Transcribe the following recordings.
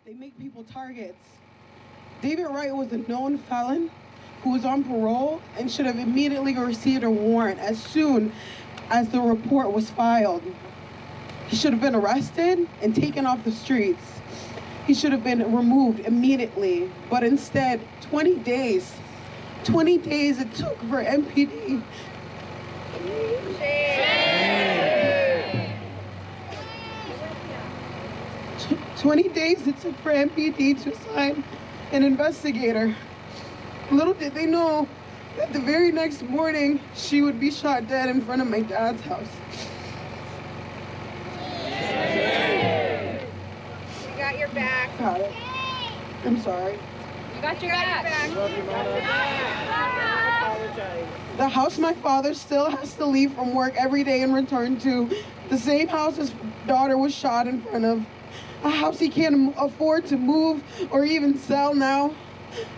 They make people targets. David Wright was a known felon who was on parole and should have immediately received a warrant as soon as the report was filed. He should have been arrested and taken off the streets. He should have been removed immediately, but instead, 20 days it took for MPD. 20 days it took for MPD to assign an investigator. Little did they know that the very next morning, she would be shot dead in front of my dad's house. You got your back. Got it. I'm sorry. You got your back. The house my father still has to leave from work every day and return to. The same house his daughter was shot in front of. A house he can't afford to move or even sell now.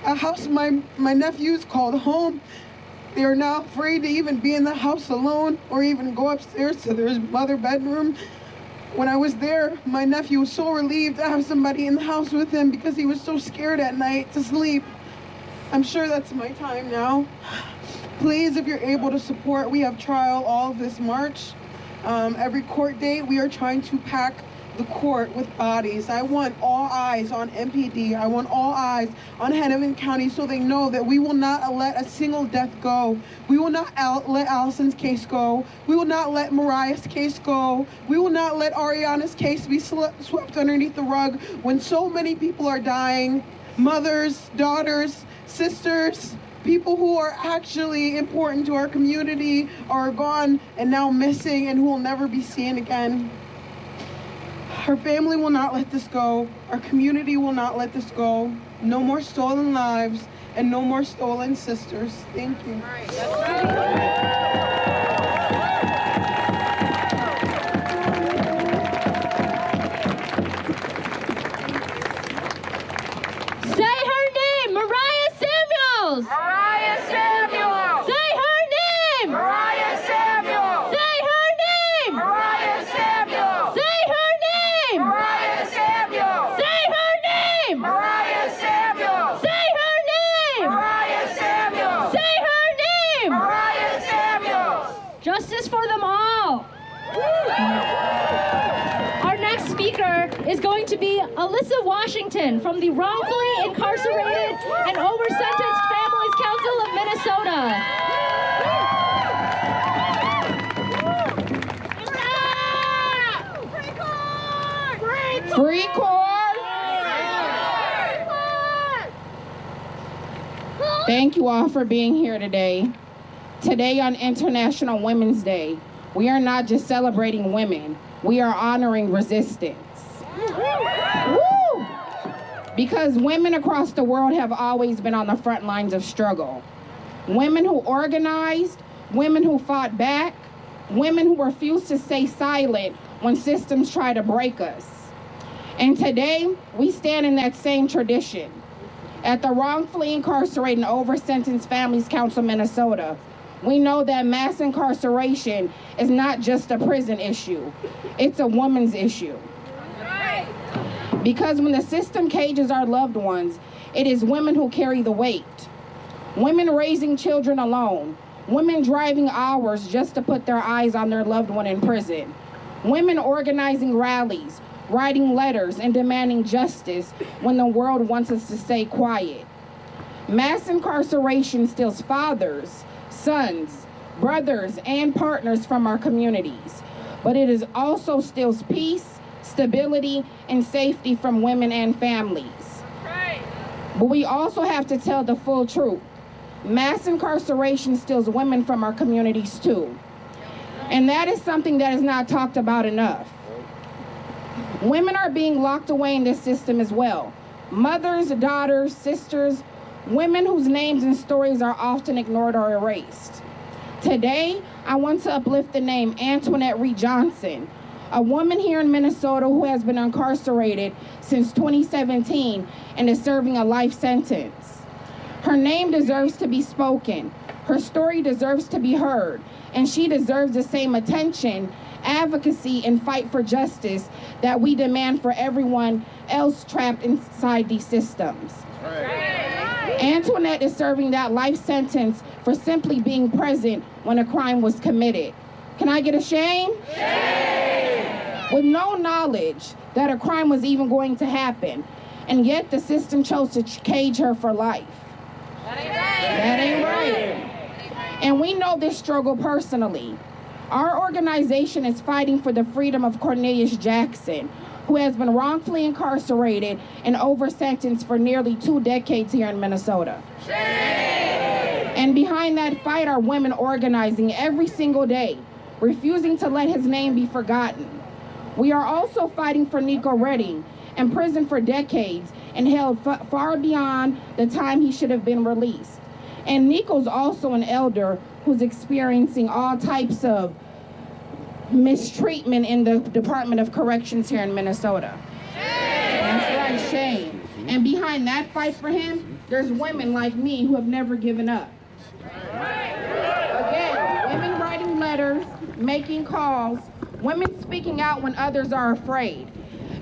A house my nephews called home. They are now afraid to even be in the house alone or even go upstairs to their mother bedroom. When I was there, my nephew was so relieved to have somebody in the house with him because he was so scared at night to sleep. I'm sure that's my time now. Please, if you're able to support, we have trial all of this March. Every court date, we are trying to pack the court with bodies. I want all eyes on MPD. I want all eyes on Hennepin County so they know that we will not let a single death go. We will not let Allison's case go. We will not let Mariah's case go. We will not let Ariana's case be swept underneath the rug when so many people are dying. Mothers, daughters, sisters, people who are actually important to our community are gone and now missing and who will never be seen again. Her family will not let this go. Our community will not let this go. No more stolen lives and no more stolen sisters. Thank you. All right, that's right. Say her name, Mariah Samuels. Mariah Samuel. Say her name. Mariah Samuel. Say her name. Mariah Samuel. Say her name. Mariah Samuel. Say her name. Mariah Samuel. Say her name. Mariah Samuel. Say her name. Mariah Samuel. Justice for them all. Our next speaker is going to be Alyssa Washington from the Wrongfully Incarcerated and Over-Sentenced Families Council of Minnesota. Free court! Thank you all for being here today. Today on International Women's Day, we are not just celebrating women, we are honoring resistance. Woo! Because women across the world have always been on the front lines of struggle. Women who organized, women who fought back, women who refused to stay silent when systems try to break us. And today, we stand in that same tradition. At the Wrongfully Incarcerated and Over-Sentenced Families Council, Minnesota, we know that mass incarceration is not just a prison issue, it's a woman's issue. Because when the system cages our loved ones, it is women who carry the weight. Women raising children alone, women driving hours just to put their eyes on their loved one in prison, women organizing rallies, writing letters and demanding justice when the world wants us to stay quiet. Mass incarceration steals fathers, sons, brothers, and partners from our communities, but it is also steals peace, stability, and safety from women and families. Right. But we also have to tell the full truth. Mass incarceration steals women from our communities too. And that is something that is not talked about enough. Women are being locked away in this system as well. Mothers, daughters, sisters, women whose names and stories are often ignored or erased. Today, I want to uplift the name Antoinette Reed Johnson, a woman here in Minnesota who has been incarcerated since 2017 and is serving a life sentence. Her name deserves to be spoken. Her story deserves to be heard, and she deserves the same attention advocacy, and fight for justice that we demand for everyone else trapped inside these systems. Antoinette is serving that life sentence for simply being present when a crime was committed. Can I get a shame? Shame! With no knowledge that a crime was even going to happen, and yet the system chose to cage her for life. That ain't right. That ain't right. And we know this struggle personally. Our organization is fighting for the freedom of Cornelius Jackson, who has been wrongfully incarcerated and over-sentenced for nearly 2 decades here in Minnesota. Shame! And behind that fight are women organizing every single day, refusing to let his name be forgotten. We are also fighting for Nico Redding, imprisoned for decades and held far beyond the time he should have been released. And Nico's also an elder who's experiencing all types of mistreatment in the Department of Corrections here in Minnesota. That's right, shame. And behind that fight for him, there's women like me who have never given up. Again, women writing letters, making calls, women speaking out when others are afraid.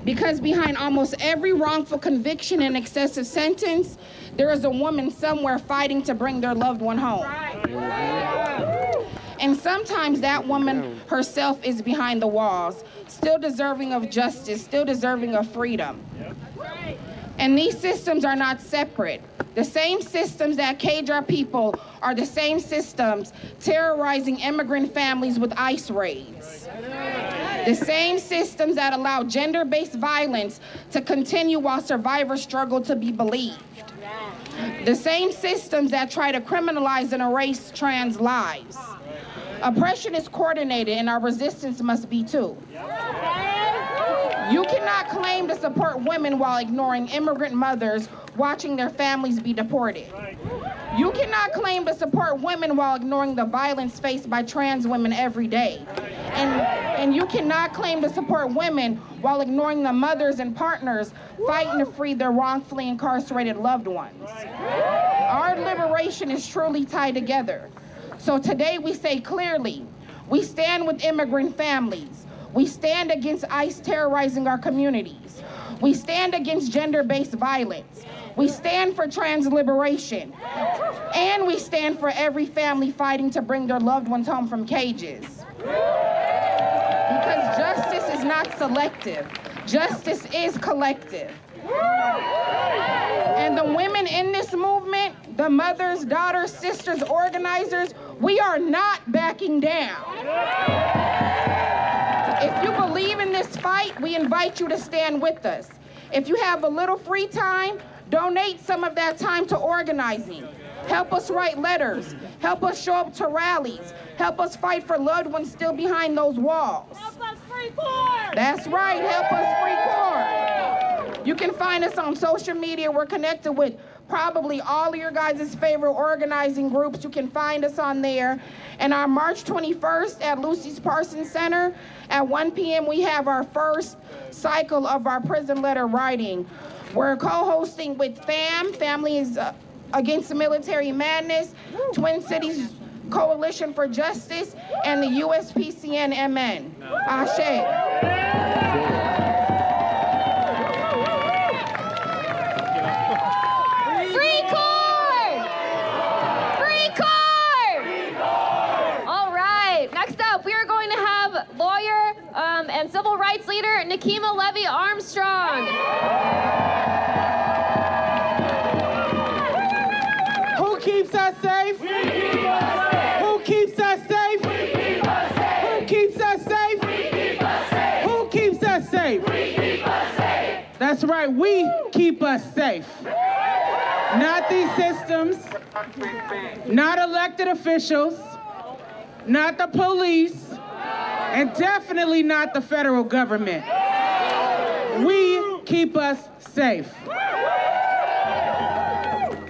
Because behind almost every wrongful conviction and excessive sentence, there is a woman somewhere fighting to bring their loved one home. And sometimes that woman herself is behind the walls, still deserving of justice, still deserving of freedom. And these systems are not separate. The same systems that cage our people are the same systems terrorizing immigrant families with ICE raids. The same systems that allow gender-based violence to continue while survivors struggle to be believed. The same systems that try to criminalize and erase trans lives. Oppression is coordinated, and our resistance must be too. You cannot claim to support women while ignoring immigrant mothers watching their families be deported. You cannot claim to support women while ignoring the violence faced by trans women every day. And you cannot claim to support women while ignoring the mothers and partners fighting to free their wrongfully incarcerated loved ones. Our liberation is truly tied together. So today we say clearly, we stand with immigrant families. We stand against ICE terrorizing our communities. We stand against gender-based violence. We stand for trans liberation. And we stand for every family fighting to bring their loved ones home from cages. Because justice is not selective. Justice is collective. And the women in this movement, the mothers, daughters, sisters, organizers, we are not backing down. If you believe in this fight, we invite you to stand with us. If you have a little free time, donate some of that time to organizing. Help us write letters. Help us show up to rallies. Help us fight for loved ones still behind those walls. Help us free corn! That's right, help us free corn. You can find us on social media. We're connected with probably all of your guys' favorite organizing groups. You can find us on there. And on March 21st at Lucy's Parsons Center at 1 p.m. we have our first cycle of our prison letter writing. We're co-hosting with FAM, Families Against the Military Madness, Twin Cities Coalition for Justice, and the USPCN-MN. Ashe. And civil rights leader Nikema Levy Armstrong. Who keeps us safe? We keep us safe. Who keeps us safe? We keep us safe. Who keeps us safe? We keep us safe. Who keeps us safe? We keep us safe. That's right, we keep us safe. Not these systems, not elected officials, not the police, and definitely not the federal government. We keep us safe.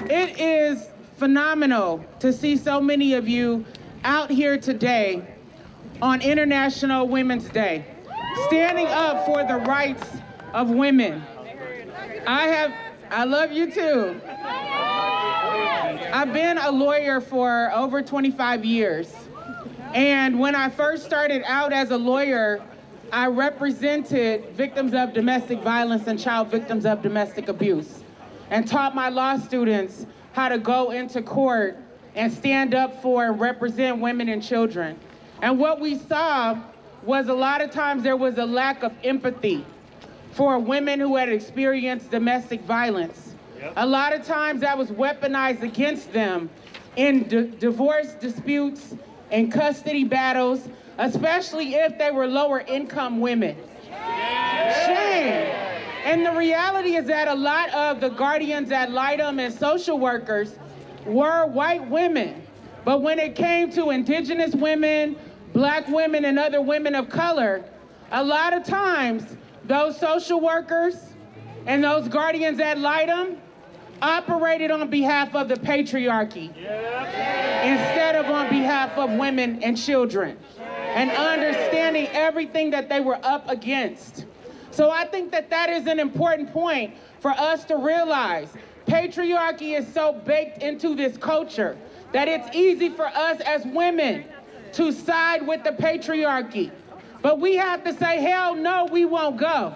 It is phenomenal to see so many of you out here today on International Women's Day, standing up for the rights of women. I love you too. I've been a lawyer for over 25 years. And when I first started out as a lawyer, I represented victims of domestic violence and child victims of domestic abuse, and taught my law students how to go into court and stand up for and represent women and children. And what we saw was a lot of times there was a lack of empathy for women who had experienced domestic violence. A lot of times that was weaponized against them in divorce disputes and custody battles, especially if they were lower income women. Shame. And the reality is that a lot of the guardians ad litem and social workers were white women. But when it came to indigenous women, Black women, and other women of color, a lot of times those social workers and those guardians ad litem operated on behalf of the patriarchy instead of on behalf of women and children, and understanding everything that they were up against. So I think that that is an important point for us to realize. Patriarchy is so baked into this culture that it's easy for us as women to side with the patriarchy. But we have to say, hell no, we won't go.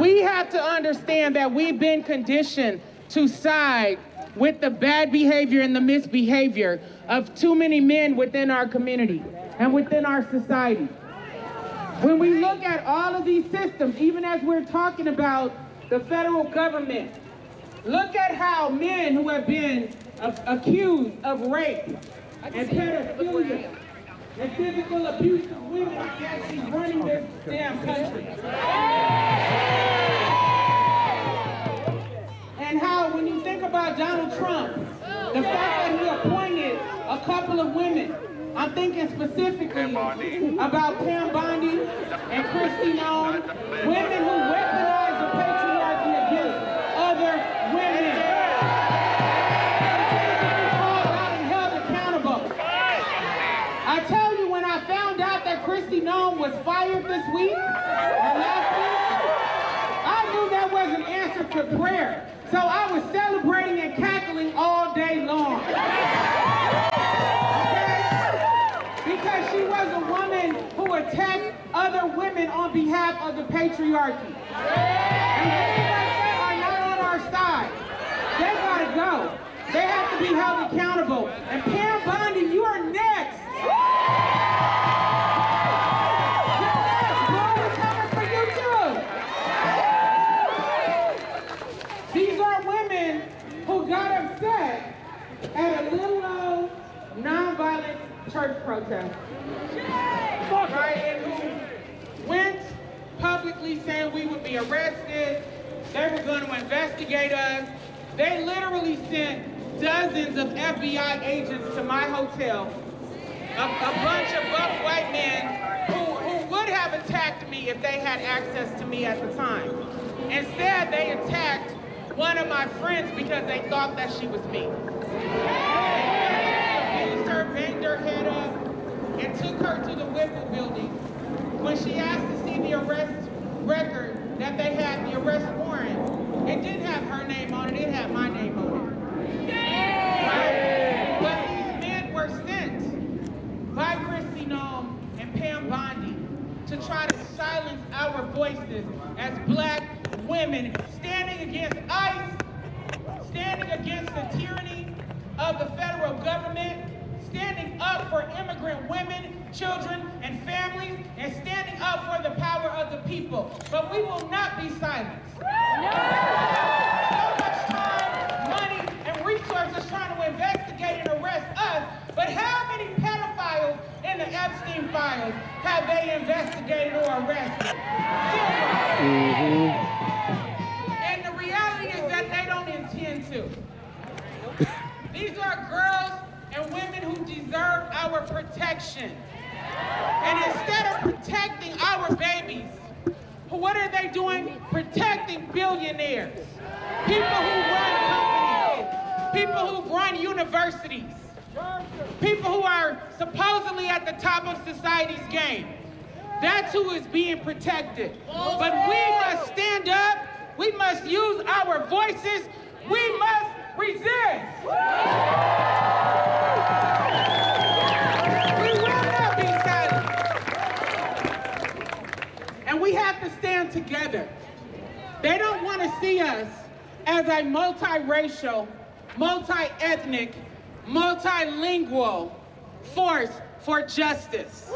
We have to understand that we've been conditioned to side with the bad behavior and the misbehavior of too many men within our community and within our society. When we look at all of these systems, even as we're talking about the federal government, look at how men who have been accused of rape and pedophilia and physical abuse of women are actually running this damn country. And how, when you think about Donald Trump, the fact that he appointed a couple of women, I'm thinking specifically about Pam Bondi and Christy Nome, women who weaponize the patriarchy against other women. They need to be called out and held accountable. I tell you, when I found out that Christy Nome was fired this week, or last week, I knew that was an answer to prayer. So I was celebrating and cackling all day long. Because she was a woman who attacked other women on behalf of the patriarchy. And women like that are not on our side. They gotta go. They have to be held accountable. And Pam Bondi, you are next. You're next, bro. We're coming for you too. These are women who got upset at a little old nonviolent church protest, right? And who went publicly saying we would be arrested, they were going to investigate us. They literally sent dozens of FBI agents to my hotel, a bunch of buff white men who would have attacked me if they had access to me at the time. Instead, they attacked one of my friends because they thought that she was me. Her, banged her head up, and took her to the Whipple building. When she asked to see the arrest record that they had, the arrest warrant, it didn't have her name on it, it had my name on it. Right? But these men were sent by Christy Nome and Pam Bondi to try to silence our voices as Black women standing against ICE, standing against the tyranny of the federal government, standing up for immigrant women, children, and families, and standing up for the power of the people. But we will not be silenced. So much time, money, and resources trying to investigate and arrest us, but how many pedophiles in the Epstein files have they investigated or arrested? And the reality is that they don't intend to. These are girls and women who deserve our protection. And instead of protecting our babies, what are they doing? Protecting billionaires, people who run companies, people who run universities, people who are supposedly at the top of society's game. That's who is being protected. But we must stand up, we must use our voices, we must resist. together. They don't want to see us as a multiracial, multi-ethnic, multilingual force for justice.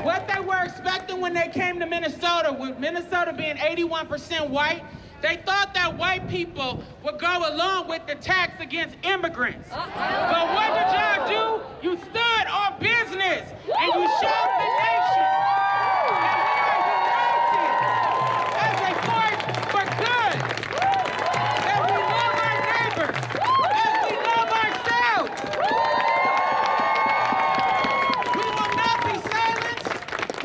What they were expecting when they came to Minnesota, with Minnesota being 81% white, they thought that white people would go along with the tax against immigrants. But what did y'all do? You stood on business and you showed the nation that we are united as a force for good, that we love our neighbors as we love ourselves. We will not be silenced.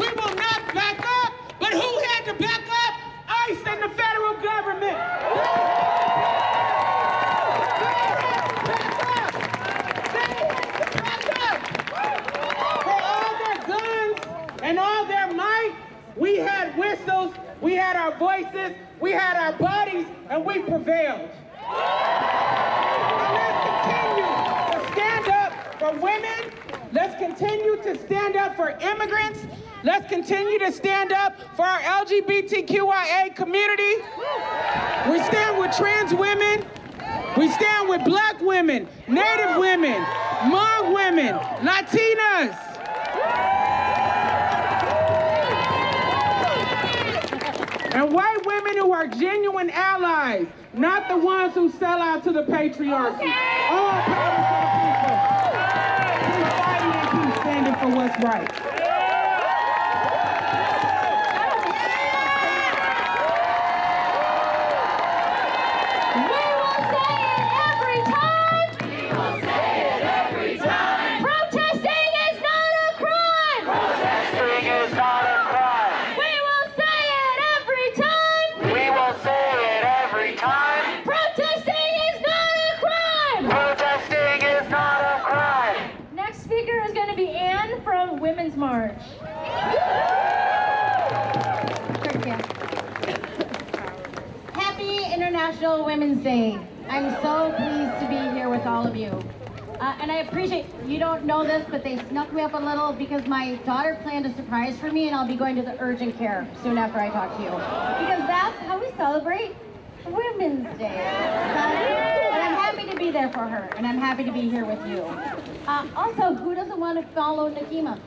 We will not back up. But who had to back up? ICE and the federal government. For all their guns and all their might, we had whistles, we had our voices, we had our bodies, and we prevailed. And let's continue to stand up for women. Let's continue to stand up for immigrants. Let's continue to stand up for our LGBTQIA community. We stand with trans women. We stand with black women, Native women, Hmong women, Latinas. And white women who are genuine allies, not the ones who sell out to the patriarchy. All power to the people. Keep fighting and keep standing for what's right. Women's March. Happy International Women's Day. I'm so pleased to be here with all of you. And I appreciate, you don't know this, but they snuck me up a little because my daughter planned a surprise for me and I'll be going to the urgent care soon after I talk to you. Because that's how we celebrate Women's Day. And I'm happy to be there for her and I'm happy to be here with you. Also, who doesn't want to follow Nakima?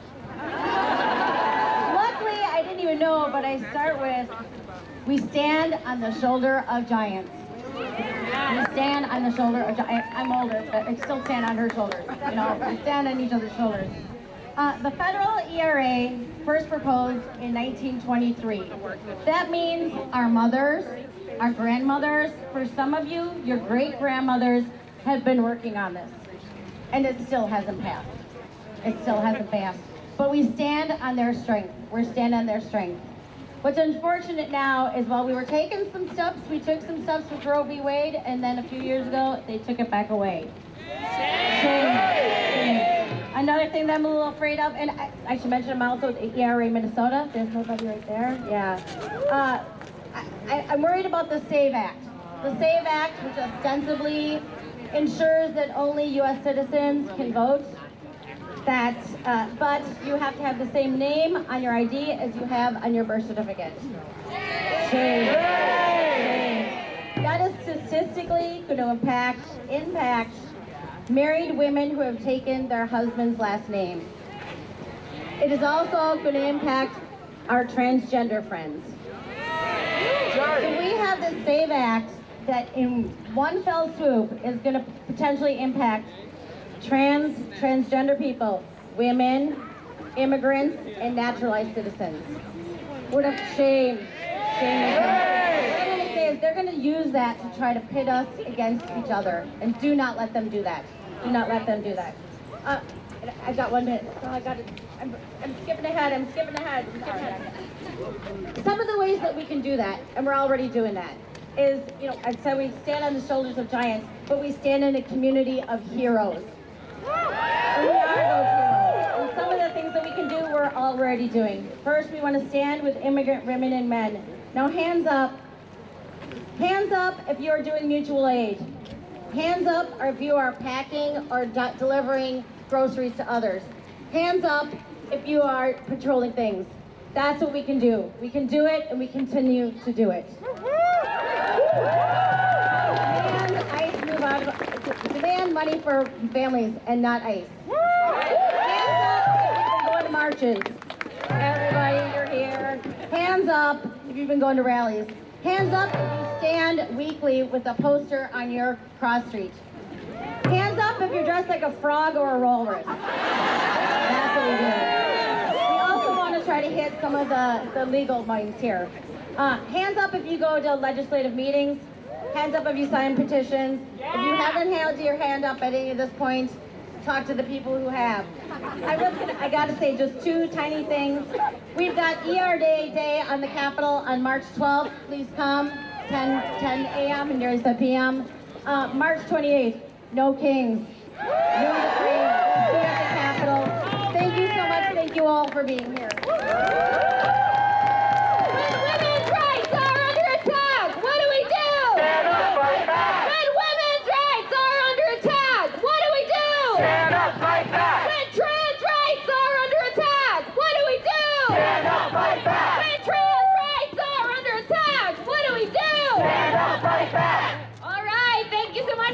Luckily, I didn't even know, but I start with, we stand on the shoulder of giants. We stand on the shoulder of giants. I'm older, but I still stand on her shoulders. You know, we stand on each other's shoulders. The federal ERA first proposed in 1923. That means our mothers, our grandmothers, for some of you, your great-grandmothers have been working on this. And it still hasn't passed. It still hasn't passed. But we stand on their strength. We're standing on their strength. What's unfortunate now is while we were taking some steps, we took some steps with Roe v. Wade, and then a few years ago, they took it back away. Shame. Another thing that I'm a little afraid of, and I should mention I'm also with ERA Minnesota. There's nobody right there. Yeah. I'm worried about the SAVE Act. The SAVE Act, which ostensibly ensures that only U.S. citizens can vote. But you have to have the same name on your ID as you have on your birth certificate. Shame. That is statistically going to impact married women who have taken their husband's last name. It is also going to impact our transgender friends. So we have this SAVE Act that in one fell swoop is going to potentially impact transgender people, women, immigrants, and naturalized citizens. What a shame. Shame. What I'm going to say is they're going to use that to try to pit us against each other, and do not let them do that. Do not let them do that. I've got 1 minute. Oh, I got it. I'm skipping ahead. Some of the ways that we can do that, and we're already doing that, is, you know, I said we stand on the shoulders of giants, but we stand in a community of heroes. And we are those heroes. And some of the things that we can do, we're already doing. First, we want to stand with immigrant women and men. Now, hands up. Hands up if you are doing mutual aid. Hands up if you are packing or delivering groceries to others. Hands up if you are patrolling things. That's what we can do. We can do it, and we continue to do it. Demand money for families and not ICE. Hands up if you've been going to marches. Everybody, you're here. Hands up if you've been going to rallies. Hands up if you stand weekly with a poster on your cross street. Hands up if you're dressed like a frog or a walrus. That's what we do. We also want to try to hit some of the legal minds here. Hands up if you go to legislative meetings. Hands up if you sign petitions. If you haven't held your hand up at any of this point, talk to the people who have. I gotta say just two tiny things. We've got ER Day on the Capitol on March 12th. Please come, 10 a.m. and Gary said p.m. March 28th, no kings. Noon to 3, we'll see you at the Capitol. Thank you so much. Thank you all for being here.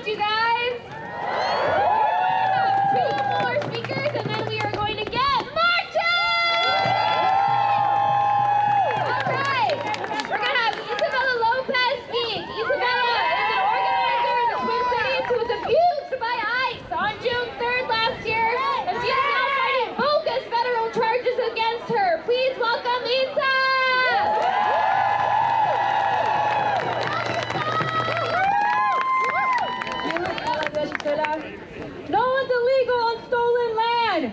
You guys. Two more speakers and then we are going to get marching! Alright, we're going to have Isabella Lopez speak. Isabella is an organizer in the Twin Cities who was abused by ICE on June 3rd last year, and she is now fighting bogus federal charges against her. Please welcome Isa! No one's illegal on stolen land!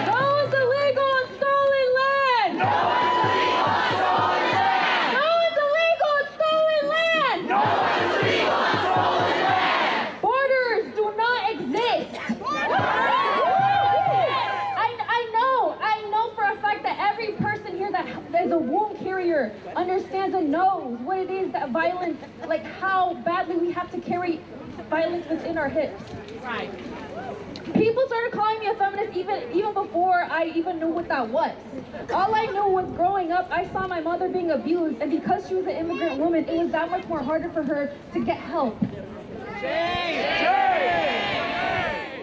No one's illegal on stolen land! No one's illegal on stolen land! Borders do not exist! I know for a fact that every person here that is a womb carrier understands and knows what it is that violence, like how badly we have to carry violence within our hips. Right. People started calling me a feminist even before I even knew what that was. All I knew was growing up, I saw my mother being abused, and because she was an immigrant woman, it was that much more harder for her to get help.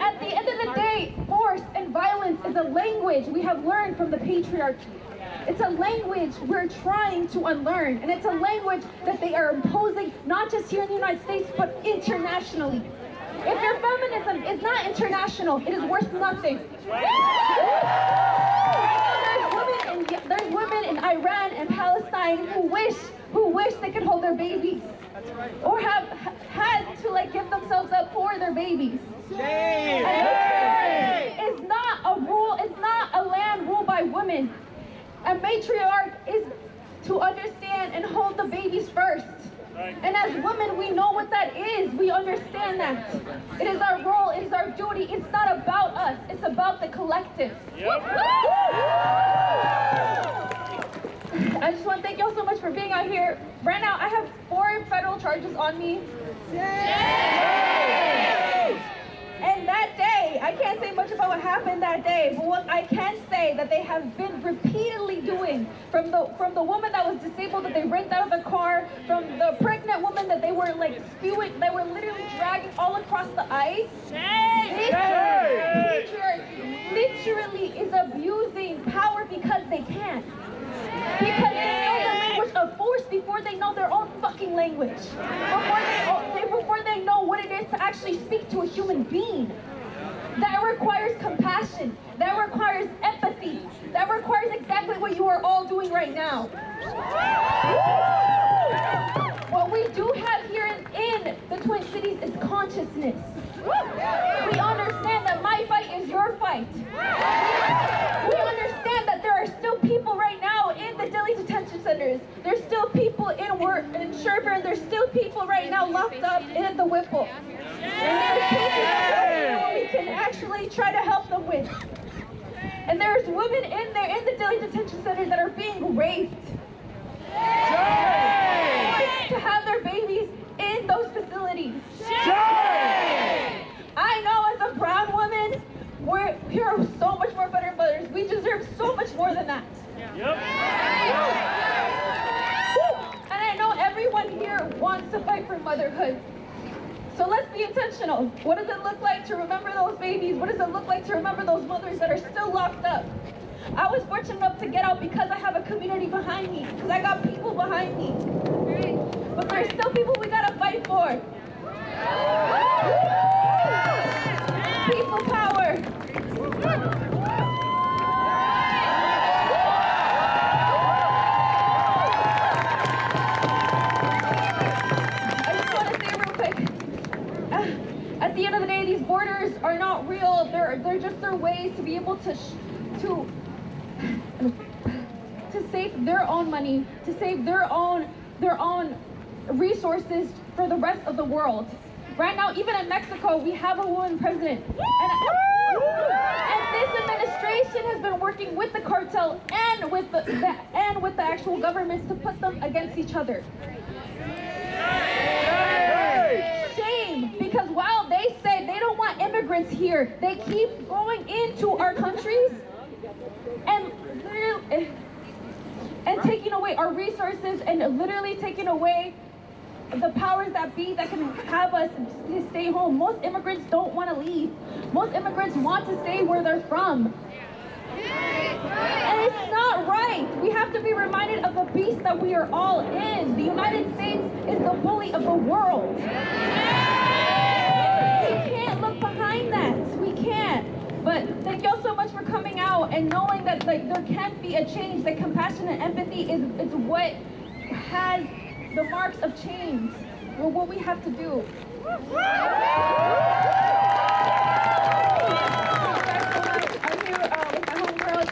At the end of the day, force and violence is a language we have learned from the patriarchy. It's a language we're trying to unlearn, and it's a language that they are imposing not just here in the United States, but internationally. If your feminism is not international, it is worth nothing. There's women in Iran and Palestine who wish they could hold their babies, or have had to give themselves up for their babies. It's not a rule. It's not a land ruled by women. A matriarch is to understand and hold the babies first. And as women, we know what that is. We understand that. It is our role. It is our duty. It's not about us. It's about the collective. Yep. I just want to thank y'all so much for being out here. Right now, I have 4 federal charges on me. And that day, I can't say much about what happened that day, but what I can say that they have been repeatedly doing, from the woman that was disabled that they ripped out of the car, from the pregnant woman that they were spewing, they were literally dragging all across the ice. This patriarchy literally is abusing power because they can. Because they know the language of force before they know their own fucking language. Before they know what it is to actually speak to a human being. That requires compassion. That requires empathy. That requires exactly what you are all doing right now. What we do have here in the Twin Cities is consciousness. We understand that my fight is your fight. We understand that there are still people right now in the Delhi detention centers. There's still people in Sherburne. There's still people right now locked up in the Whipple. And there's cases that we can actually try to help them with. And there's women in there in the Delhi detention centers that are being raped. To have their babies in those facilities. I know as a brown woman, we are so much more better mothers. We deserve so And I know everyone here wants to fight for motherhood. So let's be intentional. What does it look like to remember those babies? What does it look like to remember those mothers that are still locked up? I was fortunate enough to get out because I have a community behind me, because I got people behind me. But there's still people we gotta fight for. People power. I just want to say real quick, at the end of the day, these borders are not real. They're just their ways to be able to save their own money, to save their own resources for the rest of the world. Right now, even in Mexico, we have a woman president. And this administration has been working with the cartel and with the actual governments to put them against each other. Shame, because while they say they don't want immigrants here, they keep going into our countries and taking away our resources and literally taking away the powers that be that can have us to stay home. Most immigrants don't want to leave. Most immigrants want to stay where they're from. And it's not right. We have to be reminded of the beast that we are all in. The United States is the bully of the world. We can't look behind that. We can't. But thank y'all so much for coming out and knowing that there can be a change, that compassion and empathy is what has the marks of change, or what we have to do. I'm here with my homegirls.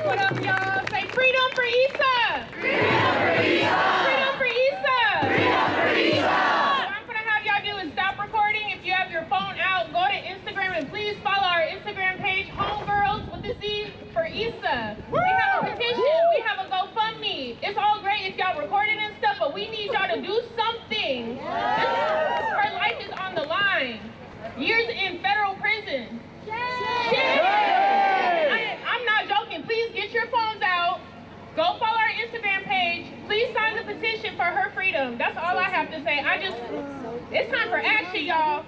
What up, y'all? Say freedom for Issa! Freedom for Issa! Freedom for Issa! Freedom for Issa! What I'm gonna have y'all do is stop recording. If you have your phone out, go to Instagram and please follow our Instagram page, Homegirls with the Z for Issa. We have a petition. We have a GoFundMe. It's all great if y'all recording and stuff, but we need y'all to do something. Her life is on the line. Years in federal prison. I'm not joking. Please get your phones out. Go follow our Instagram page. Please sign the petition for her freedom. That's all I have to say. It's time for action, y'all.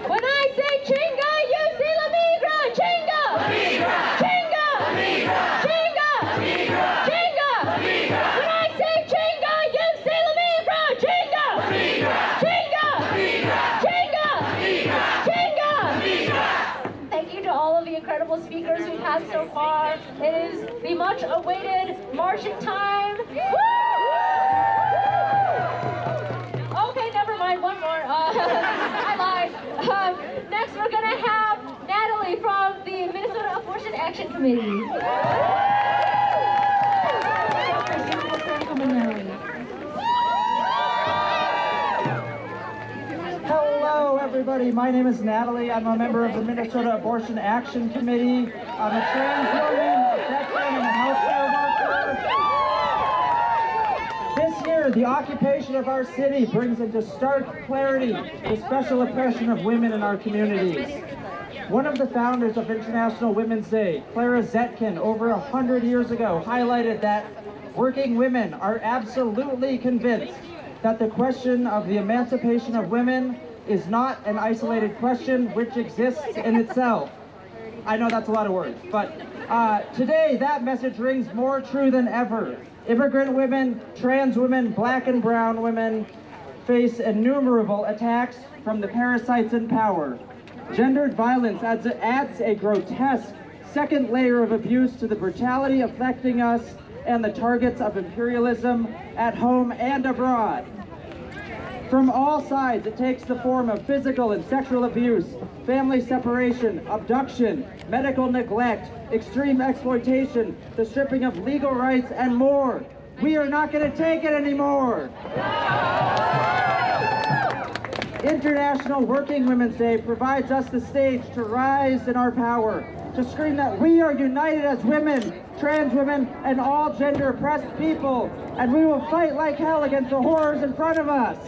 When I say chinga, you say la migra! Chinga! Chinga! Chinga! Chinga! When I say chinga, you say la migra! Chinga! Chinga! Chinga! Thank you to all of the incredible speakers we've had so far. It is the much awaited marching time. Okay, never mind, one more. I lied. Next, we're gonna have Natalie from the Minnesota Abortion Action Committee. Hello, everybody. My name is Natalie. I'm a member of the Minnesota Abortion Action Committee. I'm a trans woman, a veteran, and a healthcare worker. This year, the occupation of our city brings into stark clarity the special oppression of women in our communities. One of the founders of International Women's Day, Clara Zetkin, over 100 years ago, highlighted that working women are absolutely convinced that the question of the emancipation of women is not an isolated question which exists in itself. I know that's a lot of words, but today that message rings more true than ever. Immigrant women, trans women, black and brown women face innumerable attacks from the parasites in power. Gendered violence adds a grotesque second layer of abuse to the brutality affecting us and the targets of imperialism at home and abroad. From all sides, it takes the form of physical and sexual abuse, family separation, abduction, medical neglect, extreme exploitation, the stripping of legal rights, and more. We are not going to take it anymore. International Working Women's Day provides us the stage to rise in our power, to scream that we are united as women, trans women, and all gender oppressed people, and we will fight like hell against the horrors in front of us.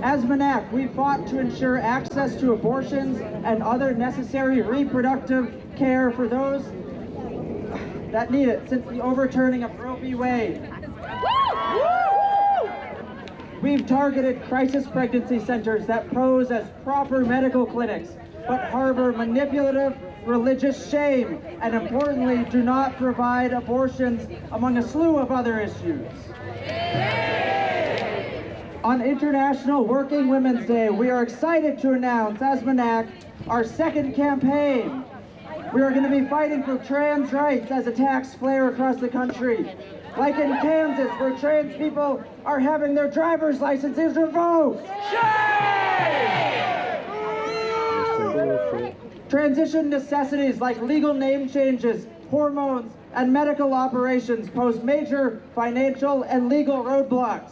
As MNAC, we fought to ensure access to abortions and other necessary reproductive care for those that need it since the overturning of Roe v. Wade. We've targeted crisis pregnancy centers that pose as proper medical clinics, but harbor manipulative religious shame, and importantly, do not provide abortions, among a slew of other issues. On International Working Women's Day, we are excited to announce, as MNAC, our second campaign. We are going to be fighting for trans rights as attacks flare across the country. Like in Kansas, where trans people are having their driver's licenses revoked. Transition necessities like legal name changes, hormones, and medical operations pose major financial and legal roadblocks.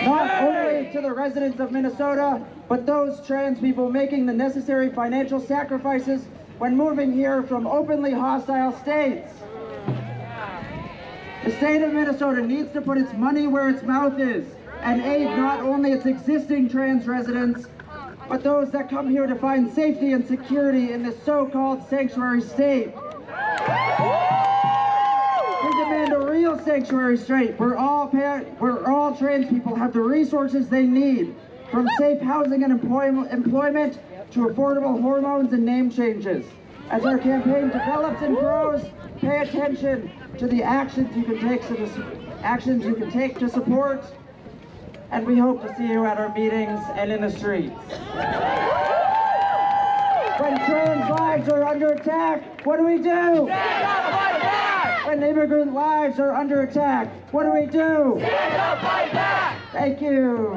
Not only to the residents of Minnesota, but those trans people making the necessary financial sacrifices when moving here from openly hostile states. The state of Minnesota needs to put its money where its mouth is and aid not only its existing trans residents, but those that come here to find safety and security in this so-called sanctuary state. We demand a real sanctuary state where all trans people have the resources they need, from safe housing and employment to affordable hormones and name changes. As our campaign develops and grows, pay attention to the actions you can take to support, and we hope to see you at our meetings and in the streets. When trans lives are under attack, what do we do? Stand up, fight back! When immigrant lives are under attack, what do we do? Stand up, fight back! Thank you.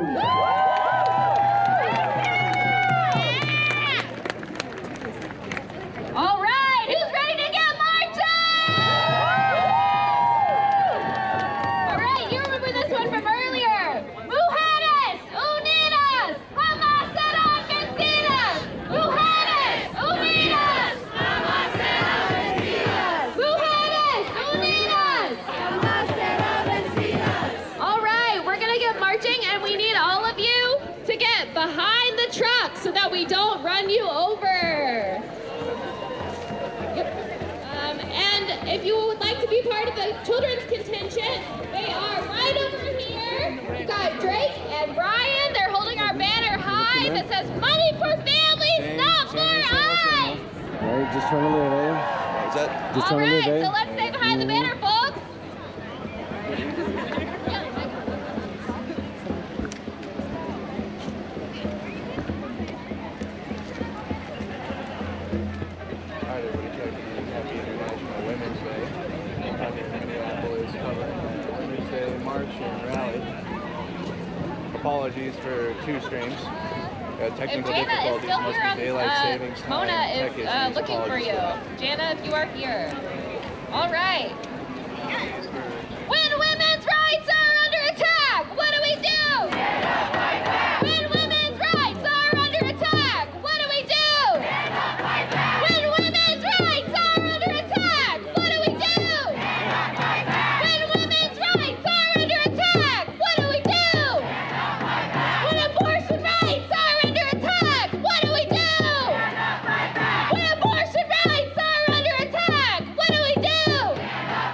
All right, who's ready to get marching? All right, you remember this one from earlier. Mujeres, unidas, jamás serán vencidas. Mujeres, unidas, jamás serán vencidas. Mujeres, unidas, jamás serán vencidas. All right, we're gonna get marching, and we need all of you to get behind the truck so that we don't run you over. And if you would like to be part of the children's contingent, they are right over here. We've got Drake and Brian. They're holding our banner high that says "Money for families, not for us." All right, just trying to live, eh? Is that just All trying right, to live, eh? so let's stay behind the banner, folks. Alright, everybody, happy International Women's Day. I'm in Minneapolis covering the Women's Day march and rally. Apologies for two streams. If Technical Jana is difficulties, still must here, be daylight savings time. Mona tech issues, is looking for apologies you. that. Jana, if you are here. All right. When women's rights are under attack, what do we do? Stand up, fight back! When women's rights are under attack, what do we do? Stand up, fight back! When women's rights are under attack, what do we do? Stand up, fight back! When women's rights are under attack, what do we do? Stand up, fight back! When abortion rights are under attack, what do we do? Stand up, fight back! When abortion rights are under attack, what do we do? Stand up,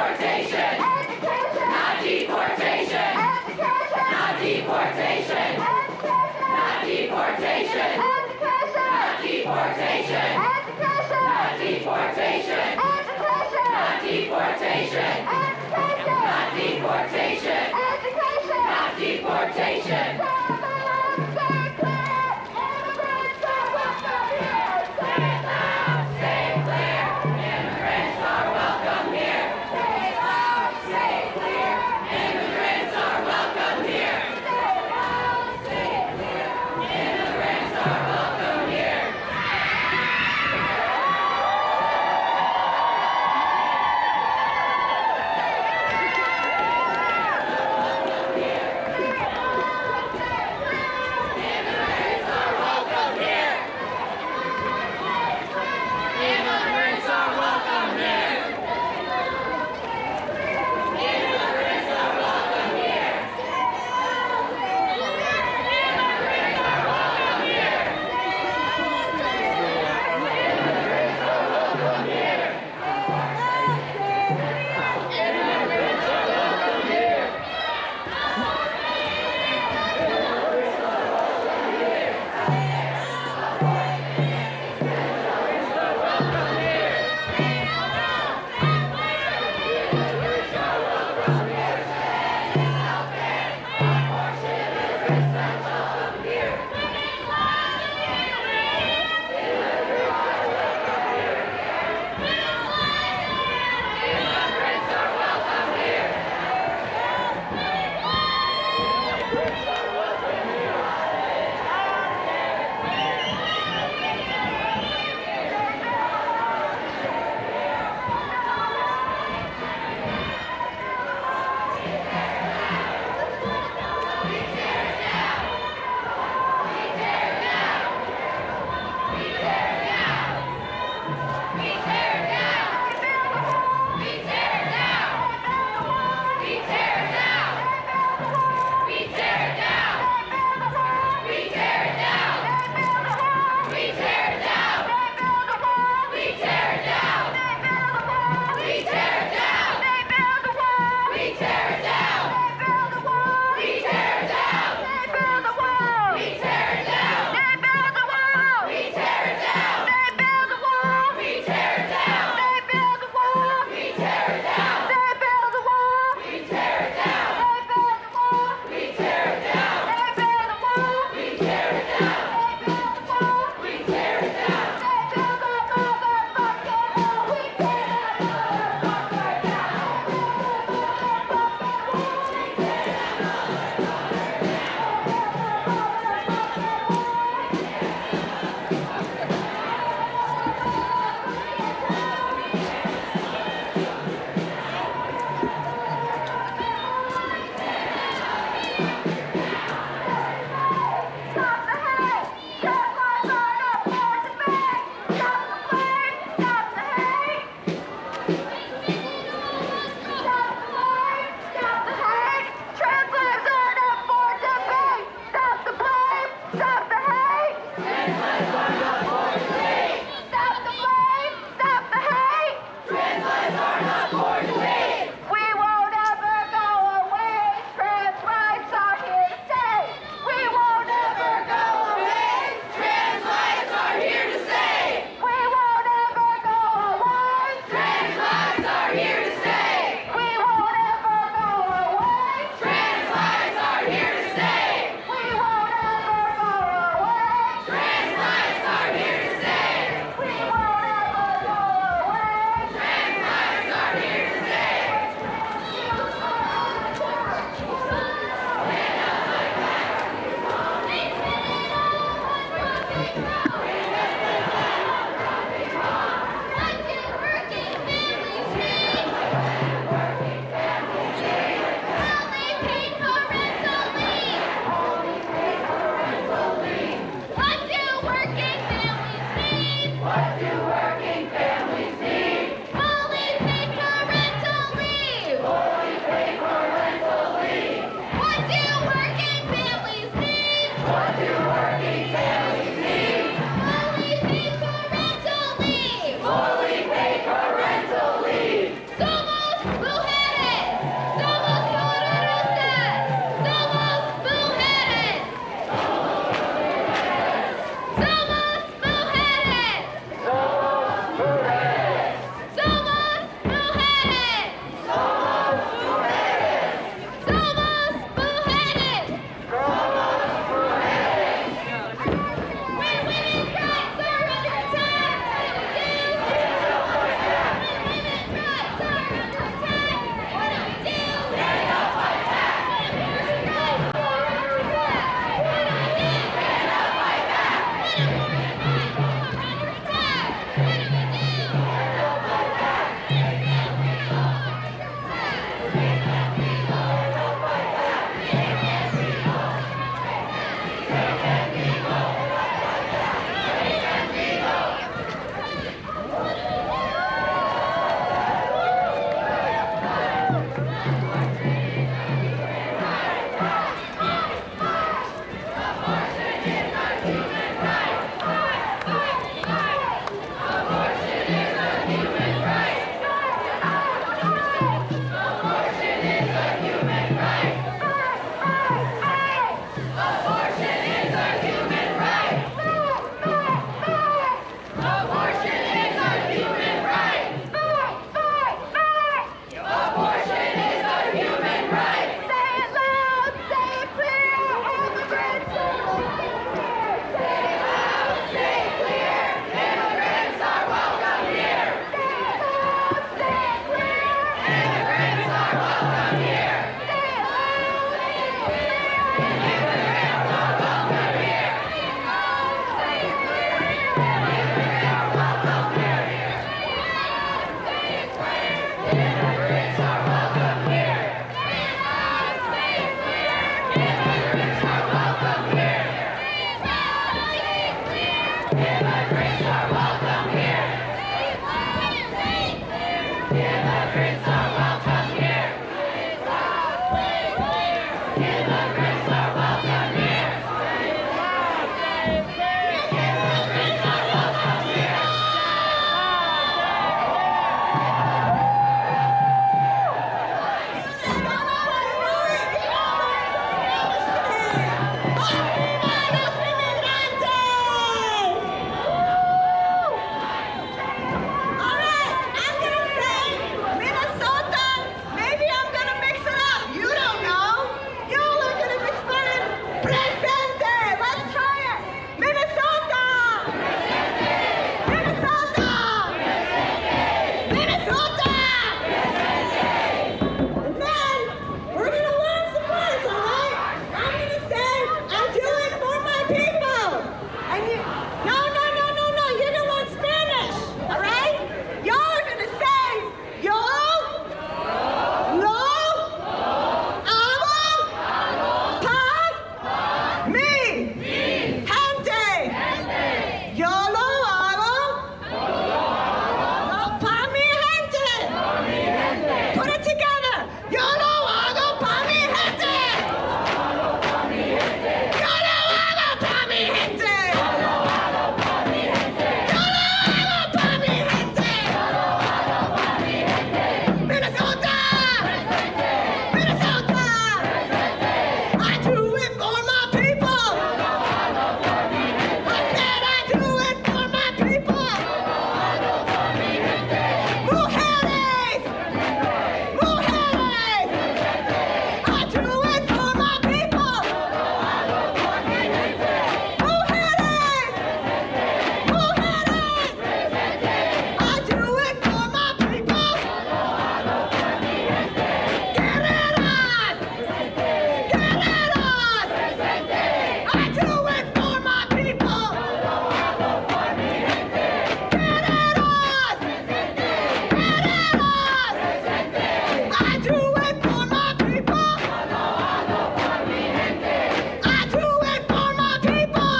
deportation. Not deportation. Not deportation. Not deportation. Not deportation. Not deportation. Not deportation. Not deportation. Not deportation. Yo no hago pa' mi gente. Yo no hago pa' mi gente. Yo no hago pa' mi gente. Yo no hago pa' mi gente. Yo no hago pa' mi gente. Minnesota. Minnesota. I do it for my people. I said I do it for my people. Mujeres. Mujeres. I do it for my people. Mujeres. Mujeres. I do it for my people. Guerreras. Guerreras. I do it for my people. Guerreras. Guerreras. I do it for my people. I do it for my people.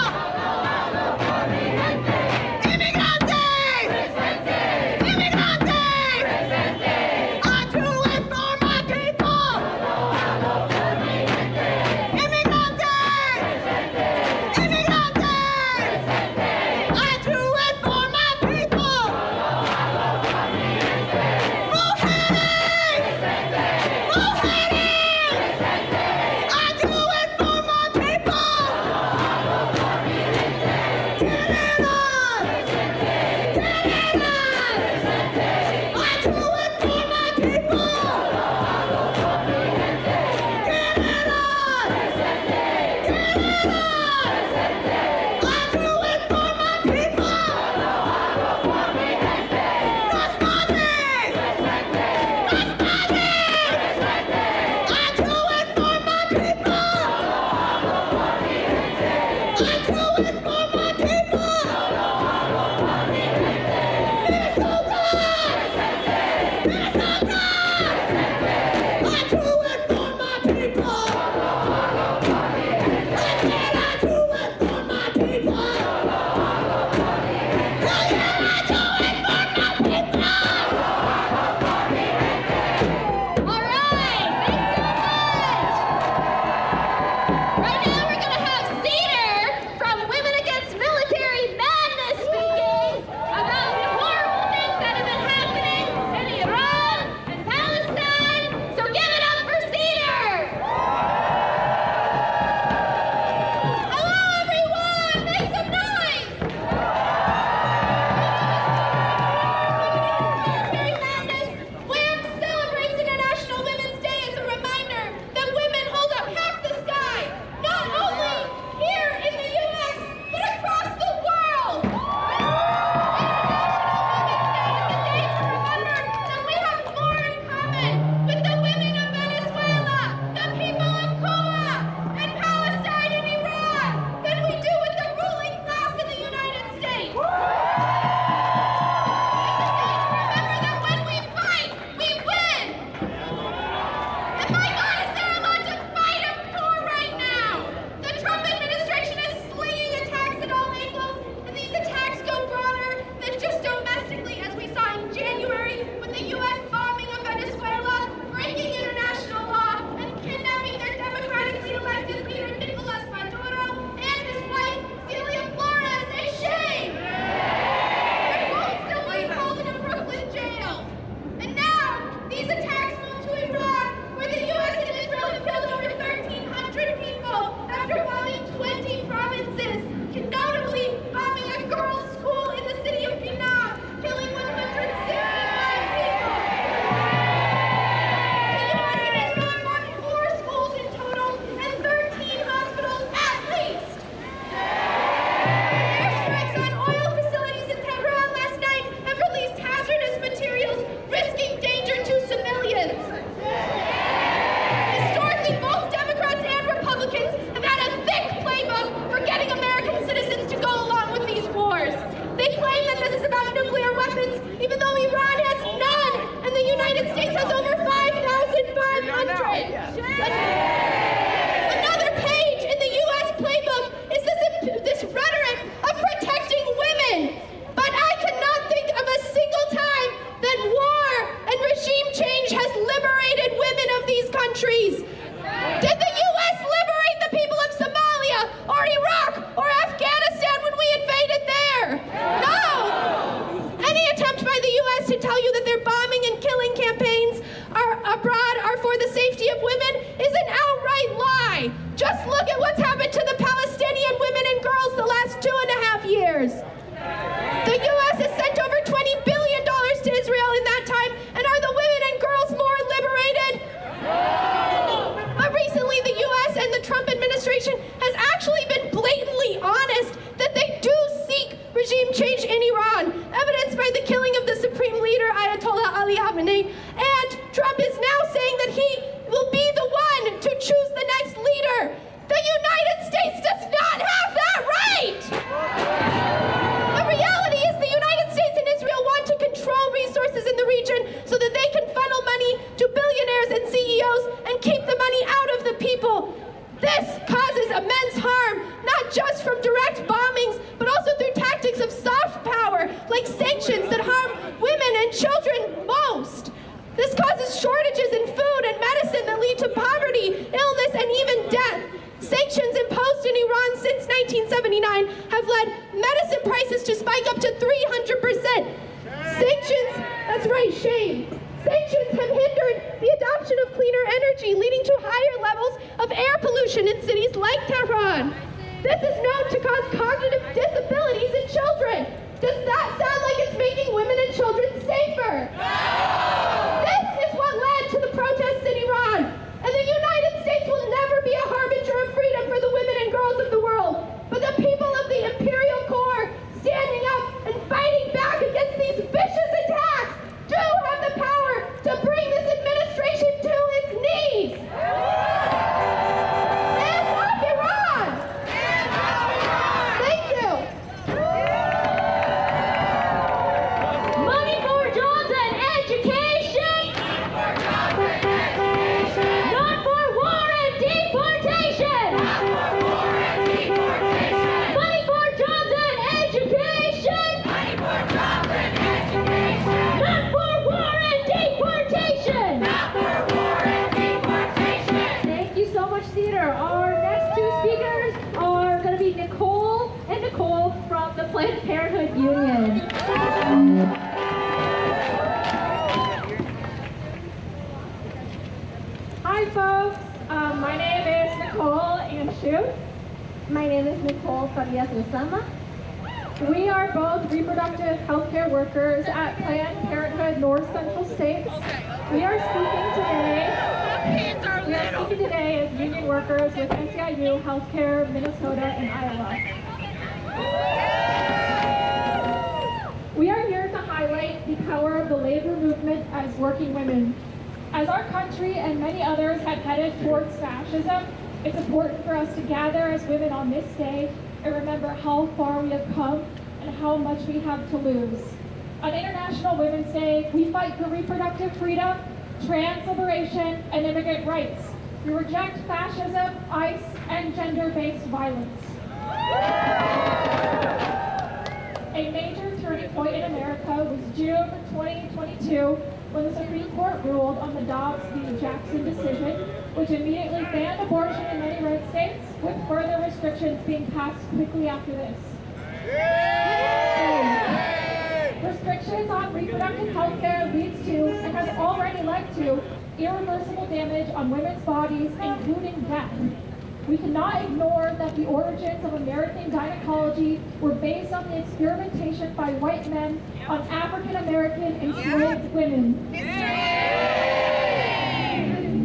Immigrantes. Immigrantes. I do it for my people. Immigrantes. Immigrantes. I do it for my people. Mujeres. Mujeres. I do it for my people. Guerreras. Guerreras. I do it for my people. Give it up for countries. Did the U.S. liberate the people of Somalia or Iraq or Afghanistan when we invaded there? No! Any attempt by the U.S. to tell you that their bombing and killing campaigns abroad are for the safety of women is an outright lie. Just look at what's happened to the Palestinian women and girls the last 2.5 years. The U.S. has sent over $20 billion to Israel in that time, and are the women and girls more liberated? But recently, the U.S. and the Trump administration has actually been blatantly honest that they do seek regime change in Iran, evidenced by the killing of the supreme leader, Ayatollah Ali Khamenei, and Trump is now saying that he will be the one to choose the next leader. The United States does not have that right! The reality is the United States and Israel want to control resources in the region so that they can funnel money to billionaires and CEOs and keep the money out of the people. This causes immense harm, not just from direct bombings, but also through tactics of soft power, like sanctions that harm women and children most. This causes shortages in food and medicine that lead to poverty, illness, and even death. Sanctions imposed in Iran since 1979 have led medicine prices to spike up to 300%. Sanctions, that's right, shame. Sanctions have hindered the adoption of cleaner energy, leading to higher levels of air pollution in cities like Tehran. This is known to cause cognitive disabilities in children. Does that sound like it's making women and children safer? This is what led to the protests in Iran. And the United States will never be a harbinger of freedom for the women and girls of the world. But the people of the Imperial Corps standing up and fighting back against these vicious attacks do have the power to bring this administration to its knees. Hands off Iran! Hands off Iran! Thank you. Money for jobs and education. Not for war and deportation. Money for jobs and education. Not for war and deportation. Thank you so much, Theater. Our next two speakers are going to be Nicole and Nicole from the Planned Parenthood Union. Hi, folks. My name is Nicole Anschutz. My name is Nicole Fabias Lusama. We are both reproductive healthcare workers at Planned Parenthood North Central States. We are speaking today as union workers with SEIU Healthcare, Minnesota, and Iowa. We are here to highlight the power of the labor movement as working women. As our country and many others have headed towards fascism, it's important for us to gather as women on this day and remember how far we have come and how much we have to lose. On International Women's Day, we fight for reproductive freedom, trans liberation, and immigrant rights. We reject fascism, ICE, and gender-based violence. A major turning point in America was June 2022, when the Supreme Court ruled on the Dobbs v. Jackson decision, which immediately banned abortion in many red states, with further restrictions being passed quickly after this. Restrictions on reproductive health care leads to, and has already led to, irreversible damage on women's bodies, including death. We cannot ignore that the origins of American gynecology were based on the experimentation by white men on African American enslaved women.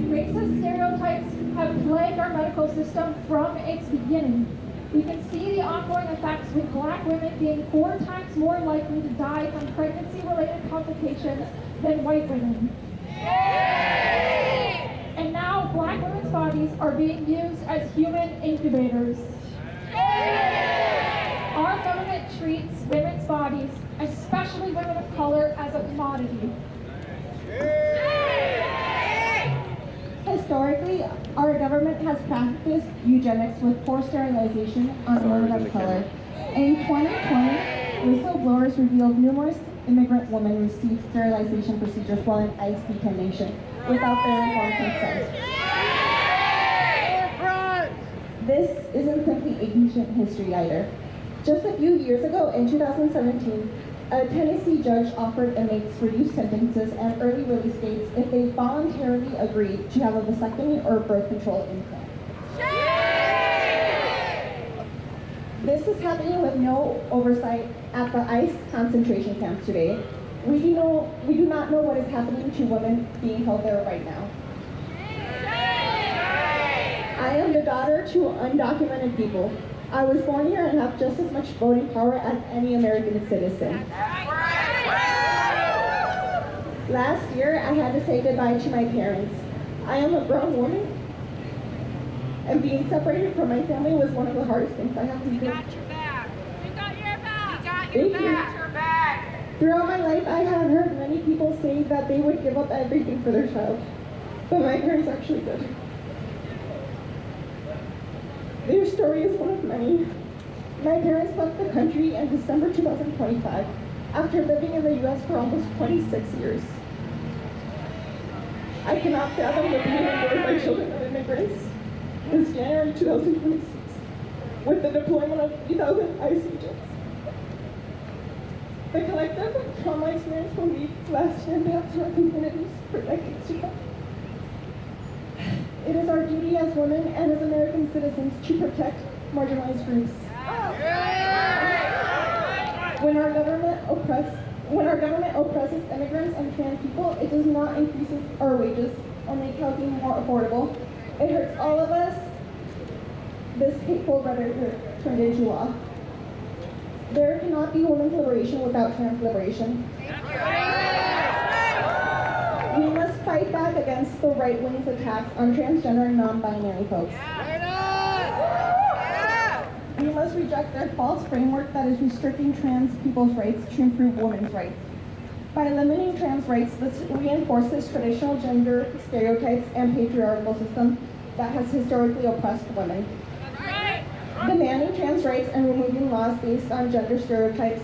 Racist stereotypes have plagued our medical system from its beginning. We can see the ongoing effects with Black women being 4 times more likely to die from pregnancy-related complications than white women. And now Black women's bodies are being used as human incubators. Our government treats women's bodies, especially women of color, as a commodity. Historically, our government has practiced eugenics with forced sterilization on women of color. In 2020, whistleblowers revealed numerous immigrant women received sterilization procedures while in ICE detention without their informed consent. ancient history either. Just a few years ago, in 2017, a Tennessee judge offered inmates reduced sentences and early release dates if they voluntarily agreed to have a vasectomy or birth control implant. This is happening with no oversight at the ICE concentration camps today. We do not know what is happening to women being held there right now. I am the daughter to undocumented people. I was born here and have just as much voting power as any American citizen. Last year, I had to say goodbye to my parents. I am a grown woman, and being separated from my family was one of the hardest things I have to do. We got your back. We got your back. We got Thank your you. back. Throughout my life, I have heard many people say that they would give up everything for their child, but my parents actually did. Their story is one of many. My parents left the country in December 2025 after living in the U.S. for almost 26 years. I cannot fathom the pain endured by children of immigrants. This January 2026, with the deployment of 3,000 ICE agents. The collective trauma experience will leave lasting impacts on our communities for decades to come. It is our duty as women and as American citizens to protect marginalized groups. When our government oppresses immigrants and trans people, it does not increase our wages or make housing more affordable. It hurts all of us. This hateful rhetoric turned into law. There cannot be women's liberation without trans liberation. We must fight back against the right wing's attacks on transgender and non-binary folks. We must reject their false framework that is restricting trans people's rights to improve women's rights. By limiting trans rights, this reinforces traditional gender stereotypes and patriarchal system that has historically oppressed women. Demanding trans rights and removing laws based on gender stereotypes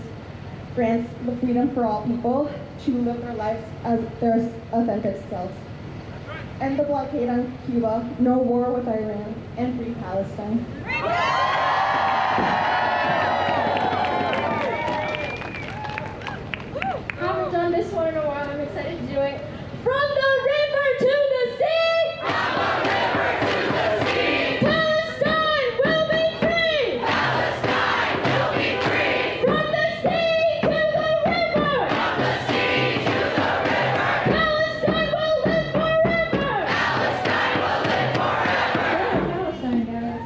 grants the freedom for all people to live their lives as their authentic selves. End the blockade on Cuba, no war with Iran, and free Palestine. Haven't done this one in a while. I'm excited to do it. From the river to the sea! From the river to the sea! Palestine will be free! Palestine will be free! From the sea to the river! From the sea to the river! Palestine will live forever! Palestine will live forever! Palestine, guys.